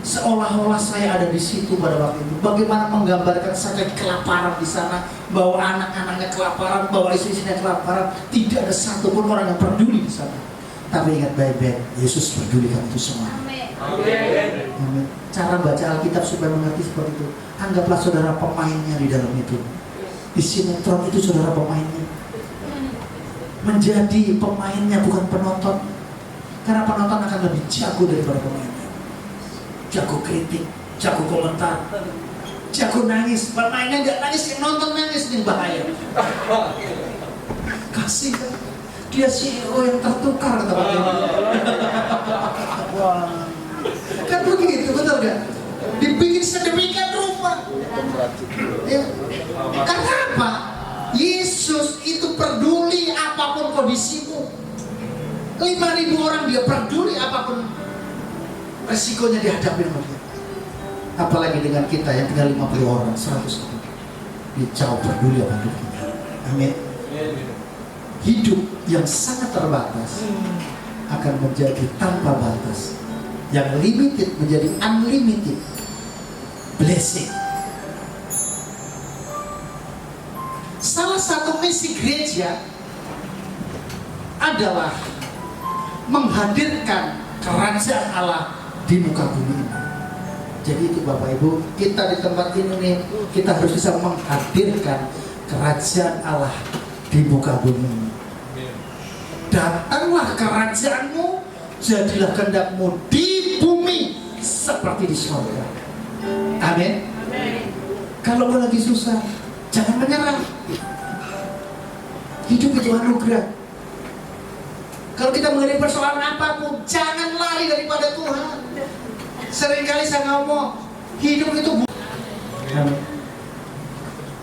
Seolah-olah saya ada di situ pada waktu itu. Bagaimana menggambarkan saya kelaparan di sana, bawa anak-anaknya kelaparan, bawa istri-istrinya kelaparan, tidak ada satupun orang yang peduli di sana. Tapi ingat baik-baik, Yesus pedulikan itu semua. Amin. Amin. Cara baca Alkitab supaya mengerti seperti itu. Anggaplah saudara pemainnya di dalam itu. Di sinetron itu saudara pemainnya. Menjadi pemainnya bukan penonton. Karena penonton akan lebih jago daripada pemainnya. Jago kritik, jago komentar, jago nangis. Pemainnya nggak nangis, yang nonton nangis, ini bahaya. Kasih kan? Dia CEO yang tertukar kata Pak Dewi. Kan begitu, betul kan? Dibikin sedemikian rupa. Ya. Karena apa? Yesus itu peduli apapun kondisimu. 5.000 orang dia peduli apapun resikonya dihadapi sama dia. Apalagi dengan kita yang tinggal 50 orang, 100 orang. Dia jauh peduli sama hidup kita. Amin. Hidup yang sangat terbatas akan menjadi tanpa batas. Yang limited menjadi unlimited blessing. Salah satu misi gereja adalah menghadirkan kerajaan Allah di muka bumi. Jadi itu Bapak Ibu, kita di tempat ini nih, kita harus bisa menghadirkan kerajaan Allah di muka bumi. Datanglah kerajaanmu, jadilah kehendak-Mu di bumi seperti di surga. Amin. Kalau mau lagi susah, jangan menyerah. Hidup itu anugerah. Kalau kita menghadapi persoalan apapun, jangan lari daripada Tuhan. Seringkali saya ngomong, hidup itu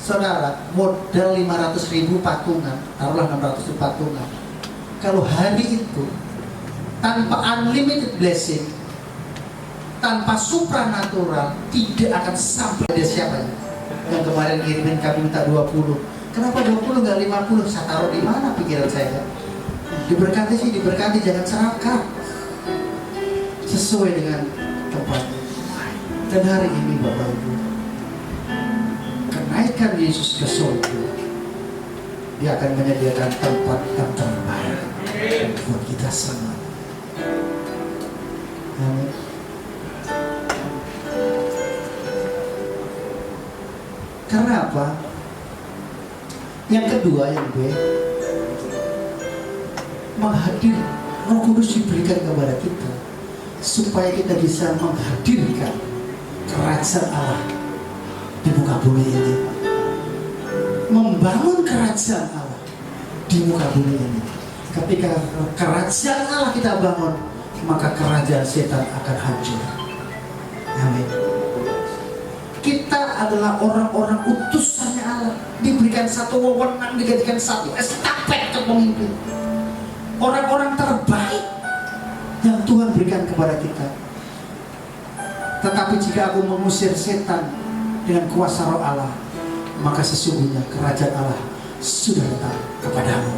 saudara, modal 500.000 patungan, taruhlah 600.000 patungan. Kalau hari itu tanpa unlimited blessing, tanpa supranatural, tidak akan sampai. Dia siapa ya? Yang kemarin kirimin kami minta 20. Kenapa 20 nggak 50? Saya taruh di mana pikiran saya? Diberkati sih, diberkati, jangan serakah. Sesuai dengan tempatnya. Dan hari ini Bapak Ibu, kenaikan Yesus ke surga, Dia akan menyediakan tempat yang terbaik buat kita semua. Amin. Karena apa? Yang kedua, yang B, menghadir, Roh Kudus diberikan kepada kita supaya kita bisa menghadirkan kerajaan Allah di muka bumi ini, membangun kerajaan Allah di muka bumi ini. Ketika kerajaan Allah kita bangun, maka kerajaan setan akan hancur. Amin. Kita adalah orang-orang utusannya Allah, diberikan satu wewenang, digantikan satu estafet kepemimpin. Orang-orang terbaik yang Tuhan berikan kepada kita. Tetapi jika aku mengusir setan dengan kuasa Roh Allah, maka sesungguhnya kerajaan Allah sudah datang kepadamu.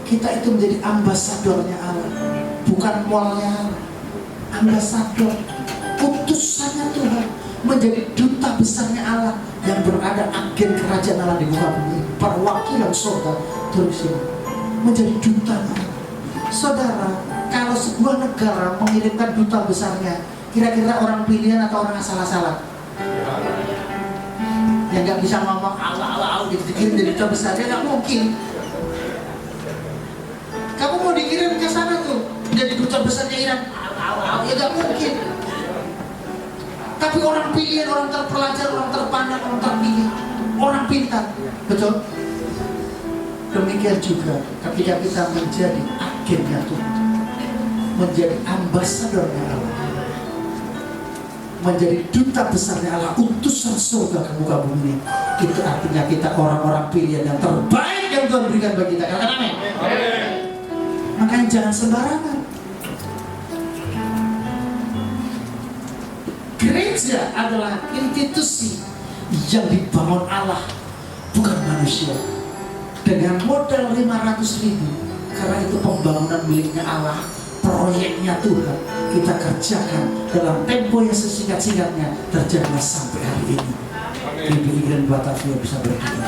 Kita itu menjadi ambasadornya Allah, bukan mualnya Allah. Ambasador, utusannya Tuhan, menjadi duta besarnya Allah yang berada agen kerajaan Allah di muka bumi, perwakilan surga terus ini, menjadi duta Allah. Saudara, kalau sebuah negara mengirimkan duta besarnya, kira-kira orang pilihan atau orang asal-asalan? Yang nggak bisa ngomong awal-awal dikirim jadi duta besarnya, nggak mungkin. Kamu mau dikirim ke sana tuh jadi duta besarnya Iran, awal-awal ya nggak mungkin. Tapi orang pilihan, orang terpelajar, orang terpandang, orang terpilih, orang pintar, betul? Demikian juga ketika kita menjadi agennya Tuhan, menjadi ambasadornya Allah, menjadi duta besarnya Allah, utusan surga ke muka bumi, itu artinya kita orang-orang pilihan yang terbaik yang Tuhan berikan bagi kita. Katakan amin. Makanya jangan sembarangan. Gereja adalah institusi yang dibangun Allah, bukan manusia. Dengan modal 500.000, karena itu pembangunan miliknya Allah, proyeknya Tuhan, kita kerjakan dalam tempo yang sesingkat-singkatnya, terjadilah sampai hari ini. Ibu dan Batavia bisa berdiri.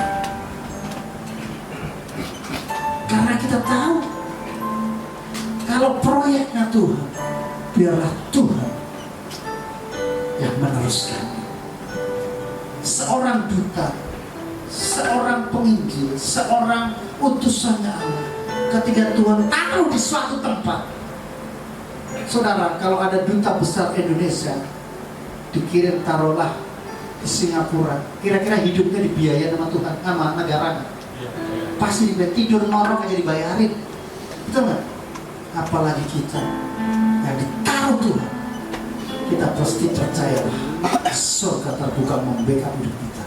Karena kita tahu, kalau proyeknya Tuhan, biarlah Tuhan yang meneruskan. Seorang duta, seorang penginjil, seorang utusannya Allah, ketika Tuhan taruh di suatu tempat. Saudara, kalau ada duta besar Indonesia dikirim taruhlah di Singapura, kira-kira hidupnya dibiayai sama Tuhan, sama negara? Pasti tidur norok aja dibayarin, betul nggak? Apalagi kita yang ditaruh Tuhan, kita pasti percayalah surga terbuka membackup hidup kita.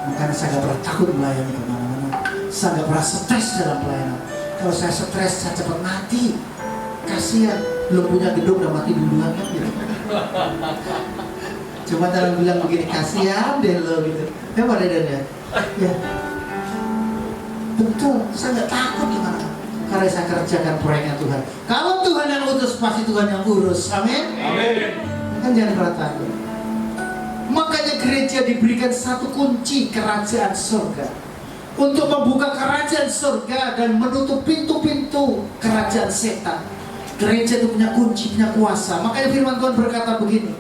Makanya saya gak pernah takut melayani kemana-mana, saya gak pernah stres dalam pelayanan. Kalau saya stres, saya cepat mati. Kasihan, belum punya gedung udah mati duluan kan gitu. Cuma cara bilang begini, kasihan deh lo gitu. Ya Pak Dedan ya? Ya. Betul, saya gak takut gimana. Karena saya kerjakan proyeknya Tuhan. Kalau Tuhan yang utus, pasti Tuhan yang urus. Amin? Amin. Kan jangan pernah takut. Makanya gereja diberikan satu kunci kerajaan surga, untuk membuka kerajaan surga dan menutup pintu-pintu kerajaan setan. Gereja itu punya kunci, punya kuasa. Makanya firman Tuhan berkata begini,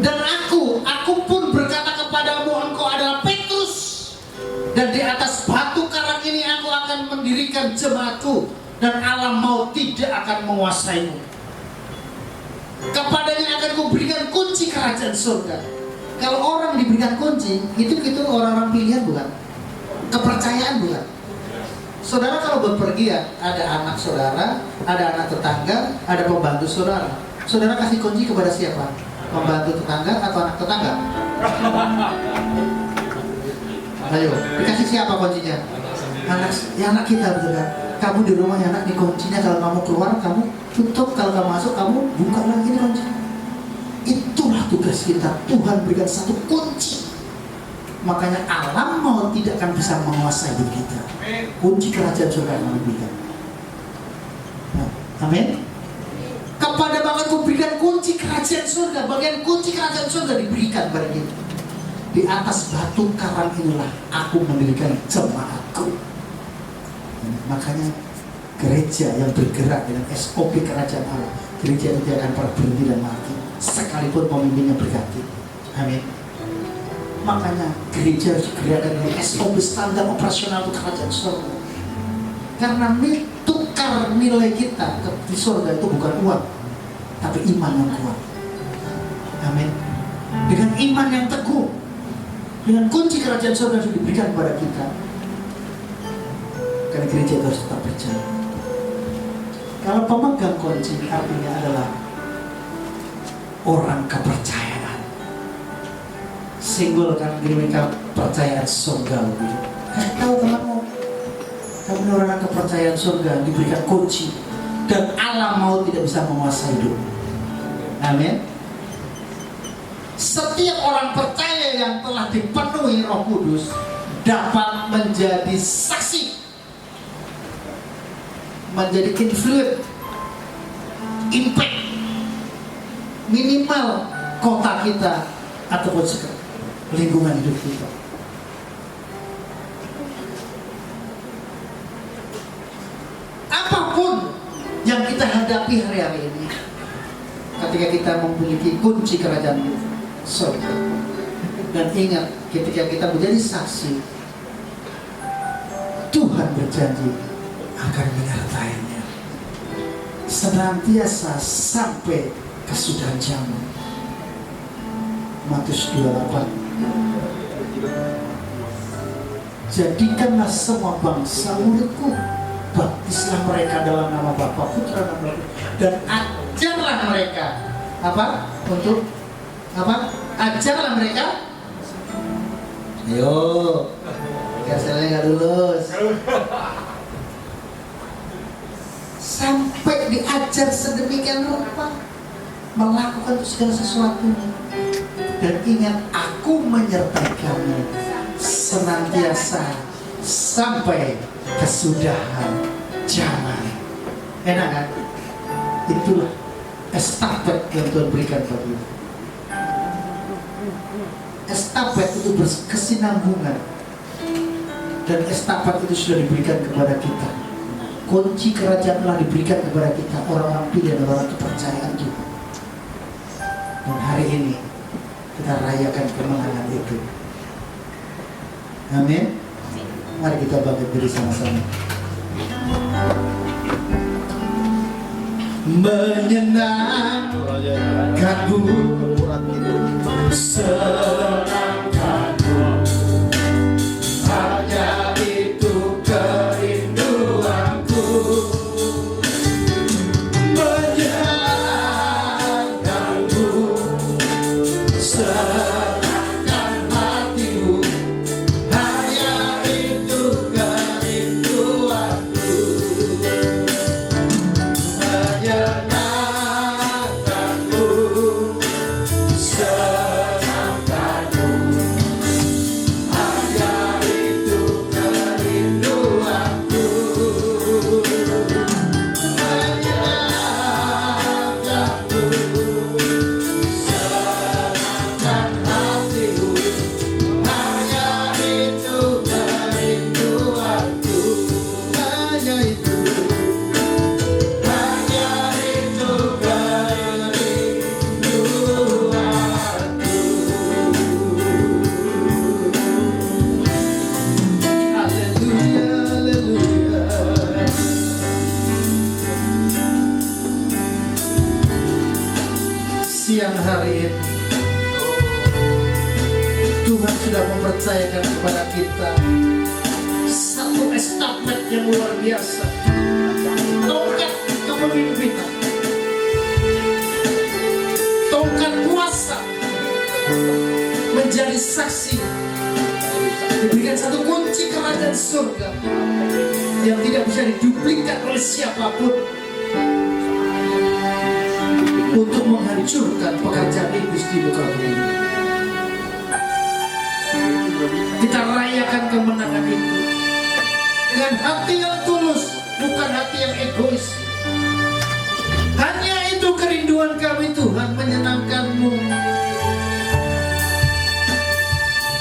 dan aku pun berkata kepadamu, engkau adalah Petrus, dan di atas batu karang ini aku akan mendirikan jemaatku, dan alam maut tidak akan menguasaimu. Kepadanya akan kuberikan kunci kerajaan surga. Kalau orang diberikan kunci, itu orang-orang pilihan bukan? Kepercayaan bukan? Saudara kalau berpergian, ada anak saudara, ada anak tetangga, ada pembantu saudara. Saudara kasih kunci kepada siapa? Pembantu tetangga atau anak tetangga? Ayo, dikasih siapa kuncinya? Anak kita, betul kan? Kamu di rumah anak, nih kuncinya. Kalau kamu keluar, kamu tutup. Kalau kamu masuk, kamu buka lagi nih kunci. Itulah tugas kita. Tuhan berikan satu kunci. Makanya alam maut tidak akan bisa menguasai hidup kita. Kunci kerajaan surga yang diberikan. Nah, amin. Kepada bahkan kuberikan kunci kerajaan surga. Bagian kunci kerajaan surga diberikan kepada kita. Di atas batu karang inilah aku mendirikan jemaatku. Makanya gereja yang bergerak dengan SOP kerajaan Allah, gereja itu tidak akan pernah berhenti dan mati sekalipun pemimpinnya berganti. Amin. Makanya gereja harus bergerak dengan SOP standar operasional untuk kerajaan surga. Karena tukar nilai kita di surga itu bukan uang, tapi iman yang kuat. Amin. Dengan iman yang teguh, dengan kunci kerajaan surga yang diberikan kepada kita. Karena gereja itu harus tetap berjalan. Kalau pemegang kunci artinya adalah orang kepercayaan. Singgul kan diri kepercayaan surga gitu. Tahu temanmu, kamu ini orang kepercayaan surga, diberikan kunci dan alam maut tidak bisa menguasai hidup. Amin. Setiap orang percaya yang telah dipenuhi Roh Kudus dapat menjadi saksi, menjadi influence, impact minimal kota kita ataupun lingkungan hidup kita. Apapun yang kita hadapi hari-hari ini, ketika kita memiliki kunci kerajaan surga, dan ingat ketika kita menjadi saksi, Tuhan berjanji akan menyertainya senantiasa sampai kesudahan zaman. Matius 28. Jadikanlah semua bangsa muridku, baptislah mereka dalam nama Bapa, Putra, dan Roh Kudus, dan ajarlah mereka apa? Untuk apa? Ajarlah mereka. Ayo, biasanya nggak lulus. Sampai diajar sedemikian rupa melakukan segala sesuatunya. Dan ingat, aku menyertai kamu senantiasa sampai kesudahan zaman. Enak kan? Itulah estafet yang Tuhan berikan bagi kita. Estafet itu berkesinambungan, dan estafet itu sudah diberikan kepada kita. Kunci kerajaan telah diberikan kepada kita, orang-orang pilihan, orang kepercayaan Tuhan. Dan hari ini kita rayakan kemenangan itu. Amin. Mari kita bangkit berdiri sama-sama. Menyenangkanmu, senangkanmu, hanya itu kerinduanku. Menyenangkanmu, senangkan hatimu, hanya itu kerinduanku. Menyenangkanmu, senangkanmu, hanya itu kerinduanku. Menyenangkanmu, siang hari ini Tuhan sudah mempercayakan kepada kita satu estafet yang luar biasa, tongkat kepemimpinan, tongkat kuasa, menjadi saksi, diberikan satu kunci kerajaan surga yang tidak bisa diduplikat oleh siapapun untuk menghancurkan pekerjaan iblis di muka bumi. Kita rayakan kemenangan itu dengan hati yang tulus, bukan hati yang egois. Hanya itu kerinduan kami, Tuhan, menyenangkan-Mu.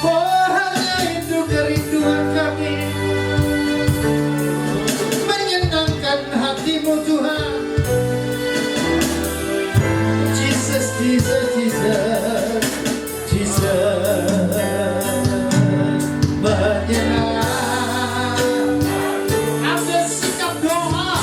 Oh, hanya itu kerinduan kami, menyenangkan hati-Mu, Tuhan. Jesus, Jesus, Jesus, Jesus, menyenangkan. Ambil sikap doa.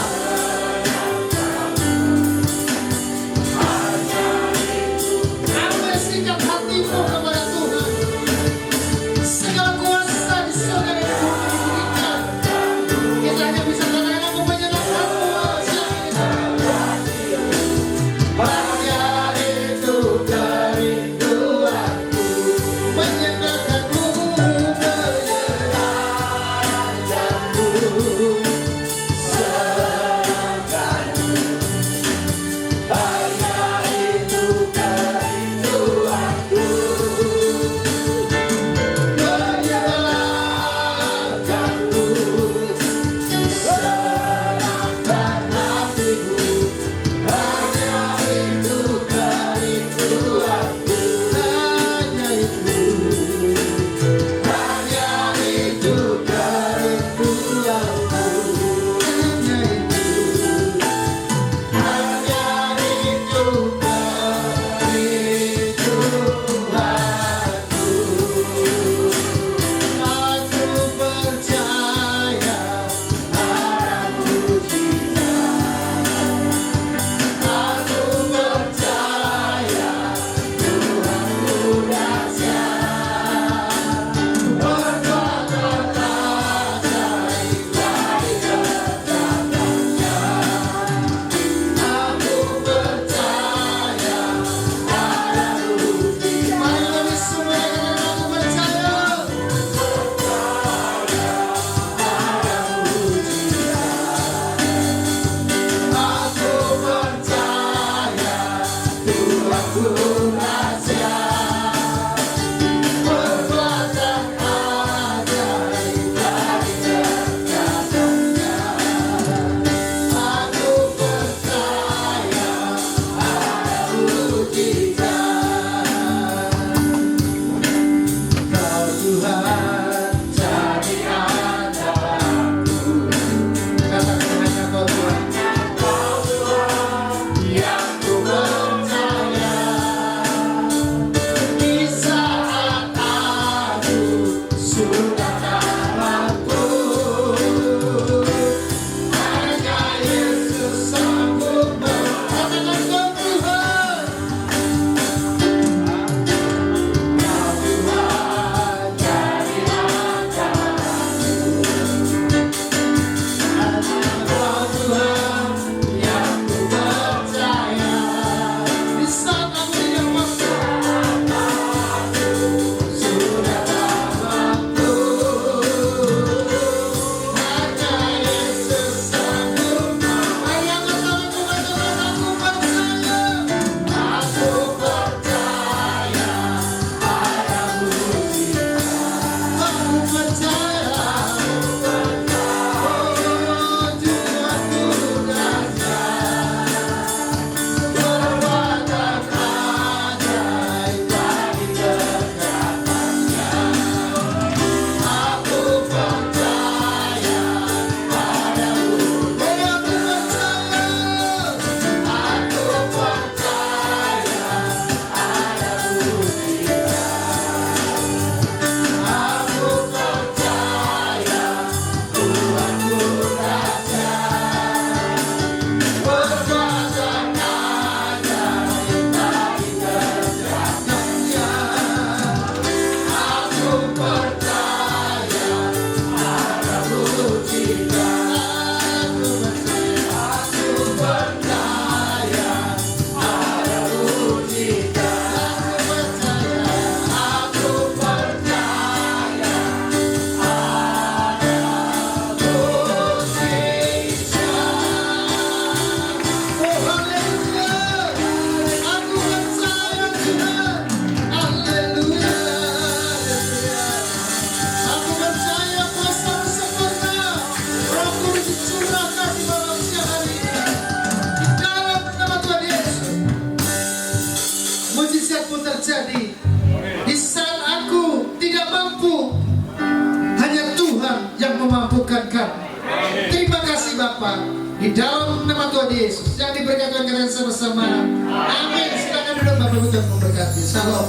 Di dalam nama Tuhan Yesus yang diberkati kalian sama-sama. Amin. Silakan duduk, Bapak Ibu Tuhan memberkati. Shalom.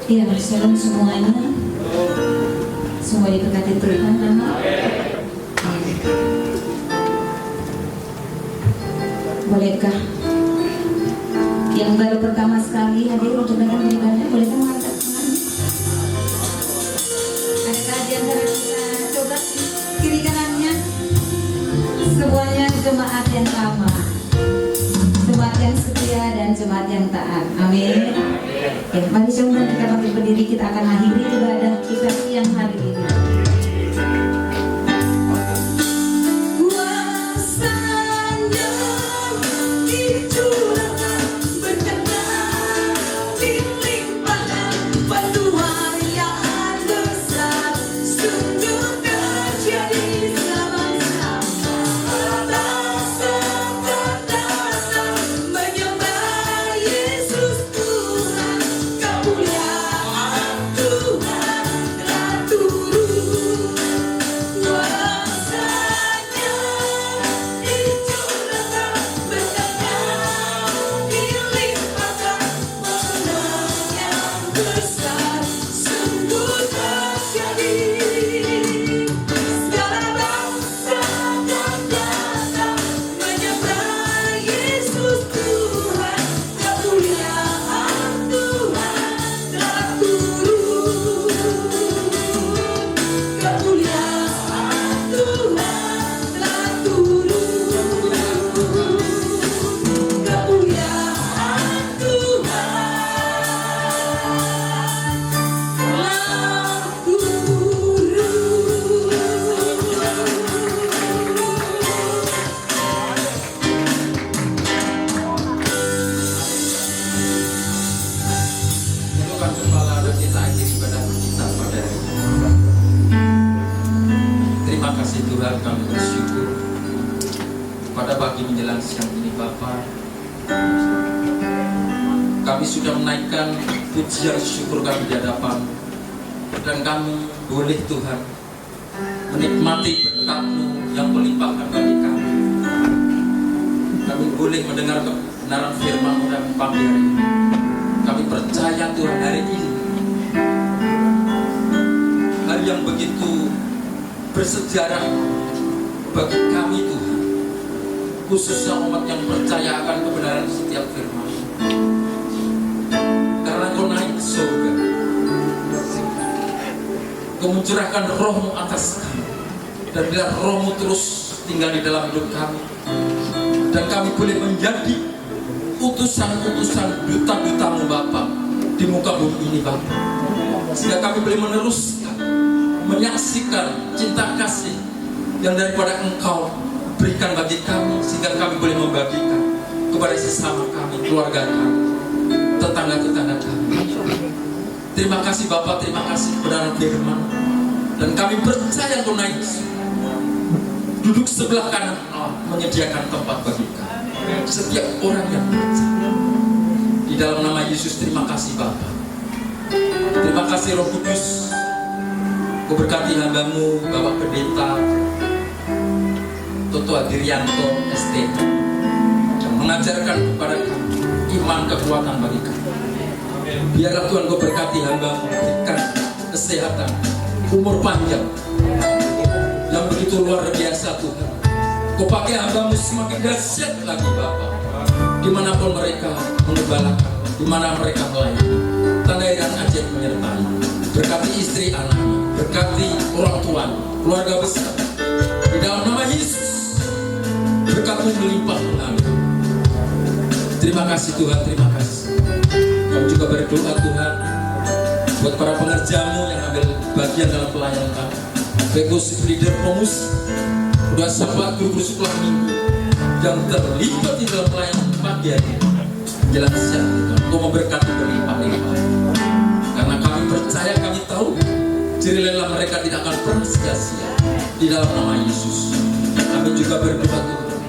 Iya, shalom semuanya. Semua diberkati Tuhan, amin. Bolehkah yang baru pertama sekali hadir untuk dengar ibadah, bolehkah mengangkat tangan? Adakah di antara kita coba kiri kanannya? Semuanya jemaat yang sama, jemaat yang setia dan jemaat yang taat. Amin. Ya, mari coba kita bangkit berdiri, kita akan akhiri ibadah kita siang hari ini. Tuhan, kami bersyukur pada pagi menjelang siang ini Bapa. Kami sudah menaikkan pujian syukur kami di hadapan, dan kami boleh Tuhan menikmati berkat-Mu yang melimpahkan bagi kami. Kami boleh mendengar kebenaran firman-Mu dan pagi hari ini. Kami percaya Tuhan, hari ini hari yang begitu bersejarah bagi kami Tuhan, khususnya umat yang percaya akan kebenaran setiap firman. Karena Kau naik ke surga, Kau mencurahkan Roh-Mu atas kami, dan bila Roh-Mu terus tinggal di dalam hidup kami, dan kami boleh menjadi utusan-utusan duta-duta-Mu Bapa di muka bumi ini Bapa, sehingga kami boleh meneruskan menyaksikan cinta kasih yang daripada Engkau berikan bagi kami, sehingga kami boleh membagikan kepada sesama kami, keluarga kami, tetangga-tetangga kami. Terima kasih Bapa, terima kasih kebenaran firman, dan kami percaya Kau naik duduk sebelah kanan Allah, menyediakan tempat bagi kami, setiap orang yang percaya. Di dalam nama Yesus, terima kasih Bapa. Terima kasih Roh Kudus. Kau berkati hamba-Mu Bapak Pendeta Toto Adrianto ST, yang mengajarkan kepada kami iman kekuatan bagi kami. Biarlah Tuhan Kau berkati hamba-Mu, berikan kesehatan, umur panjang yang begitu luar biasa Tuhan. Kau pakai hamba-Mu semakin dahsyat lagi Bapak, dimanapun mereka mengembalakan, dimana mereka melayani. Tanda dan ajaib menyertai. Berkati istri anaknya, berkati orang tua, keluarga besar. Di dalam nama Yesus, berkat-Mu melimpah mengalir. Terima kasih Tuhan, terima kasih. Kami juga berdoa Tuhan buat para pengerja-Mu yang ambil bagian dalam pelayanan kami, baik worship leader, pemusik, udah sahabat guru sekolah minggu yang terlibat di dalam pelayanan pagi hari ini. Jelas siang Tuhan, Kau memberkati berlimpah-limpah. Karena kami percaya, kami tahu jerih lelah mereka tidak akan pernah sia-sia. Di dalam nama Yesus, kami juga berdoa Tuhan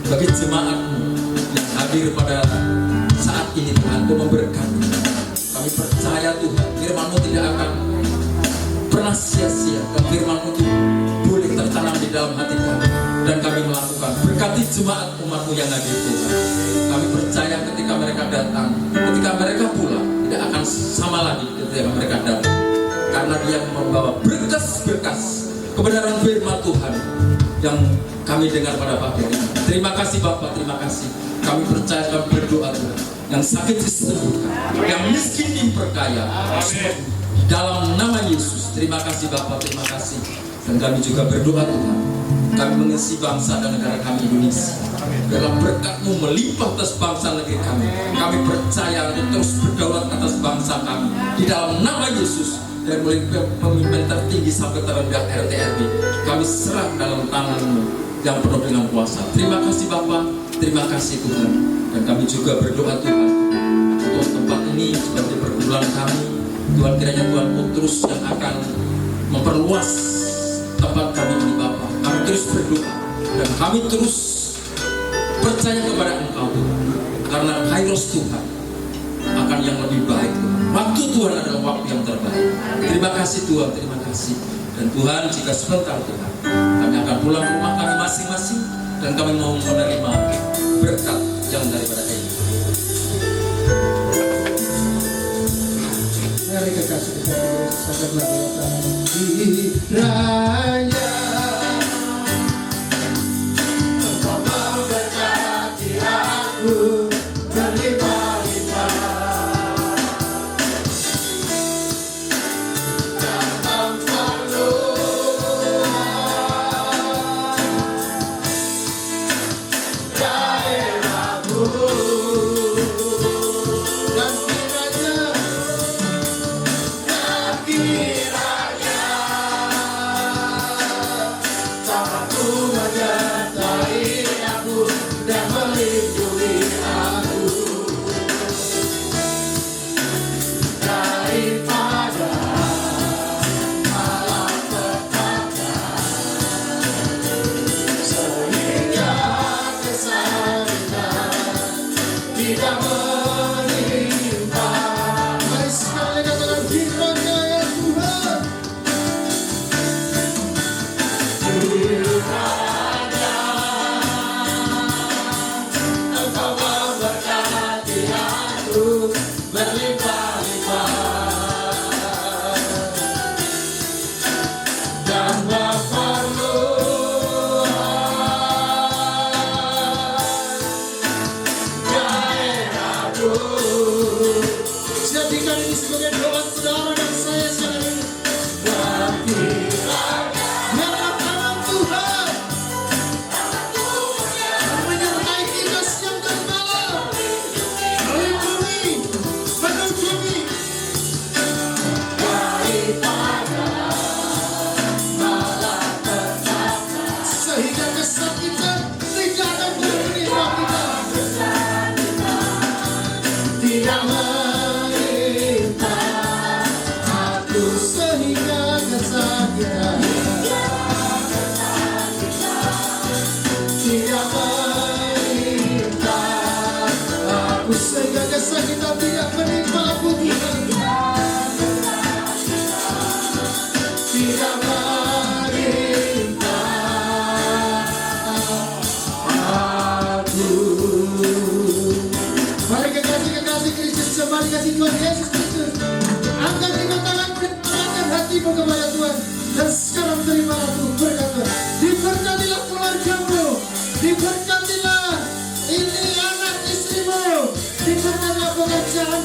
bagi jemaat-Mu yang hadir pada saat ini Tuhan untuk memberkati. Kami percaya Tuhan, firman-Mu tidak akan pernah sia-sia. Dan firman-Mu itu boleh tertanam di dalam hati kami. Dan kami melakukan. Berkati jemaat umat-Mu yang hadir Tuhan. Kami percaya ketika mereka datang, ketika mereka pulang, tidak akan sama lagi ketika mereka datang. Karena dia membawa berkas-berkas kebenaran firman Tuhan yang kami dengar pada pagi hari ini. Terima kasih Bapak, terima kasih. Kami percaya, kami berdoa Tuhan. Yang sakit disembuhkan, yang miskin diperkaya. Di dalam nama Yesus. Terima kasih Bapak, terima kasih. Dan kami juga berdoa Tuhan, kami mengisi bangsa dan negara kami Indonesia. Dalam berkat-Mu melimpah atas bangsa negeri kami. Kami percaya untuk terus berdaulat atas bangsa kami. Di dalam nama Yesus. Dan mulai pemimpin tertinggi sampai terendah RT RW, kami serah dalam tangan-Mu yang penuh dengan kuasa. Terima kasih Bapak, terima kasih Tuhan. Dan kami juga berdoa Tuhan untuk tempat ini sebagai pergumulan kami. Tuhan, kiranya Tuhan terus yang akan memperluas tempat kami ini Bapak. Kami terus berdoa dan kami terus percaya kepada Engkau Tuhan. Karena kairos Tuhan akan yang lebih baik Tuhan. Waktu Tuhan adalah waktu yang terbaik. Terima kasih Tuhan, terima kasih. Dan Tuhan, jika sebentar Tuhan, kami akan pulang ke rumah kami masing-masing. Dan kami mau menerima berkat yang daripada ini. Mari kekasih kita sangat berdoa di raya. Engkau memberkati aku berlimpah-limpah. Datang perlu daerahku. Dan kiranya tanganmu menyertai aku dan melindungi aku daripada malapetaka, sehingga kesakitan tidak menimpa. Mari sekali katakan kiranya ya Tuhan. Kiranya Engkau memberkati aku berlimpah-limpah dan memperluas daerahku. Jadikan ini sebagai doa saudara dan saya sekali. Dan kiranya biarlah tangan Tuhan menyertai kita siang dan malam, melindungi, menunjukkan daripada malapetaka, sehingga kesakitan tidak akan menimpa kita. Tidak menimpa aku, sehingga kesakitan tidak menimpa aku, sehingga kesakitan tidak menimpa aku. Tidak menimpa aku. Mari kekasih Kristus, mari kasih Tuhan Yesus Kristus. Angkat kedua tangan, berikan hatimu kepada Tuhan. Dan sekarang terimalah Tuhan berkat Tuhan. Diberkatilah keluargamu, diberkatilah ini anak istrimu, diberkatilah pekerjaan,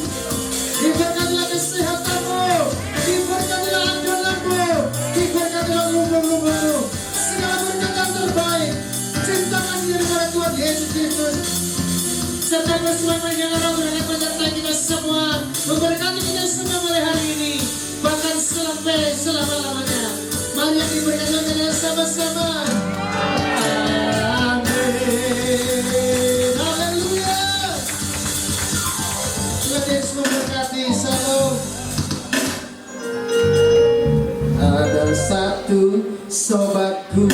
diberkatilah kesehatanmu, diberkatilah andalanmu, diberkatilah lumba-lumbamu. Segala berkat yang terbaik cintakan diri kepada Tuhan Yesus Kristus. Serta bersama dengan roh dengan menyertai kita semua, memberkati kita semua pada hari ini, bahkan sampai selama-lamanya. Mari yang diberkati dengan sama-sama. Amin. Haleluya. Tuhan Yesus memberkati. Salam. Ada satu sobatku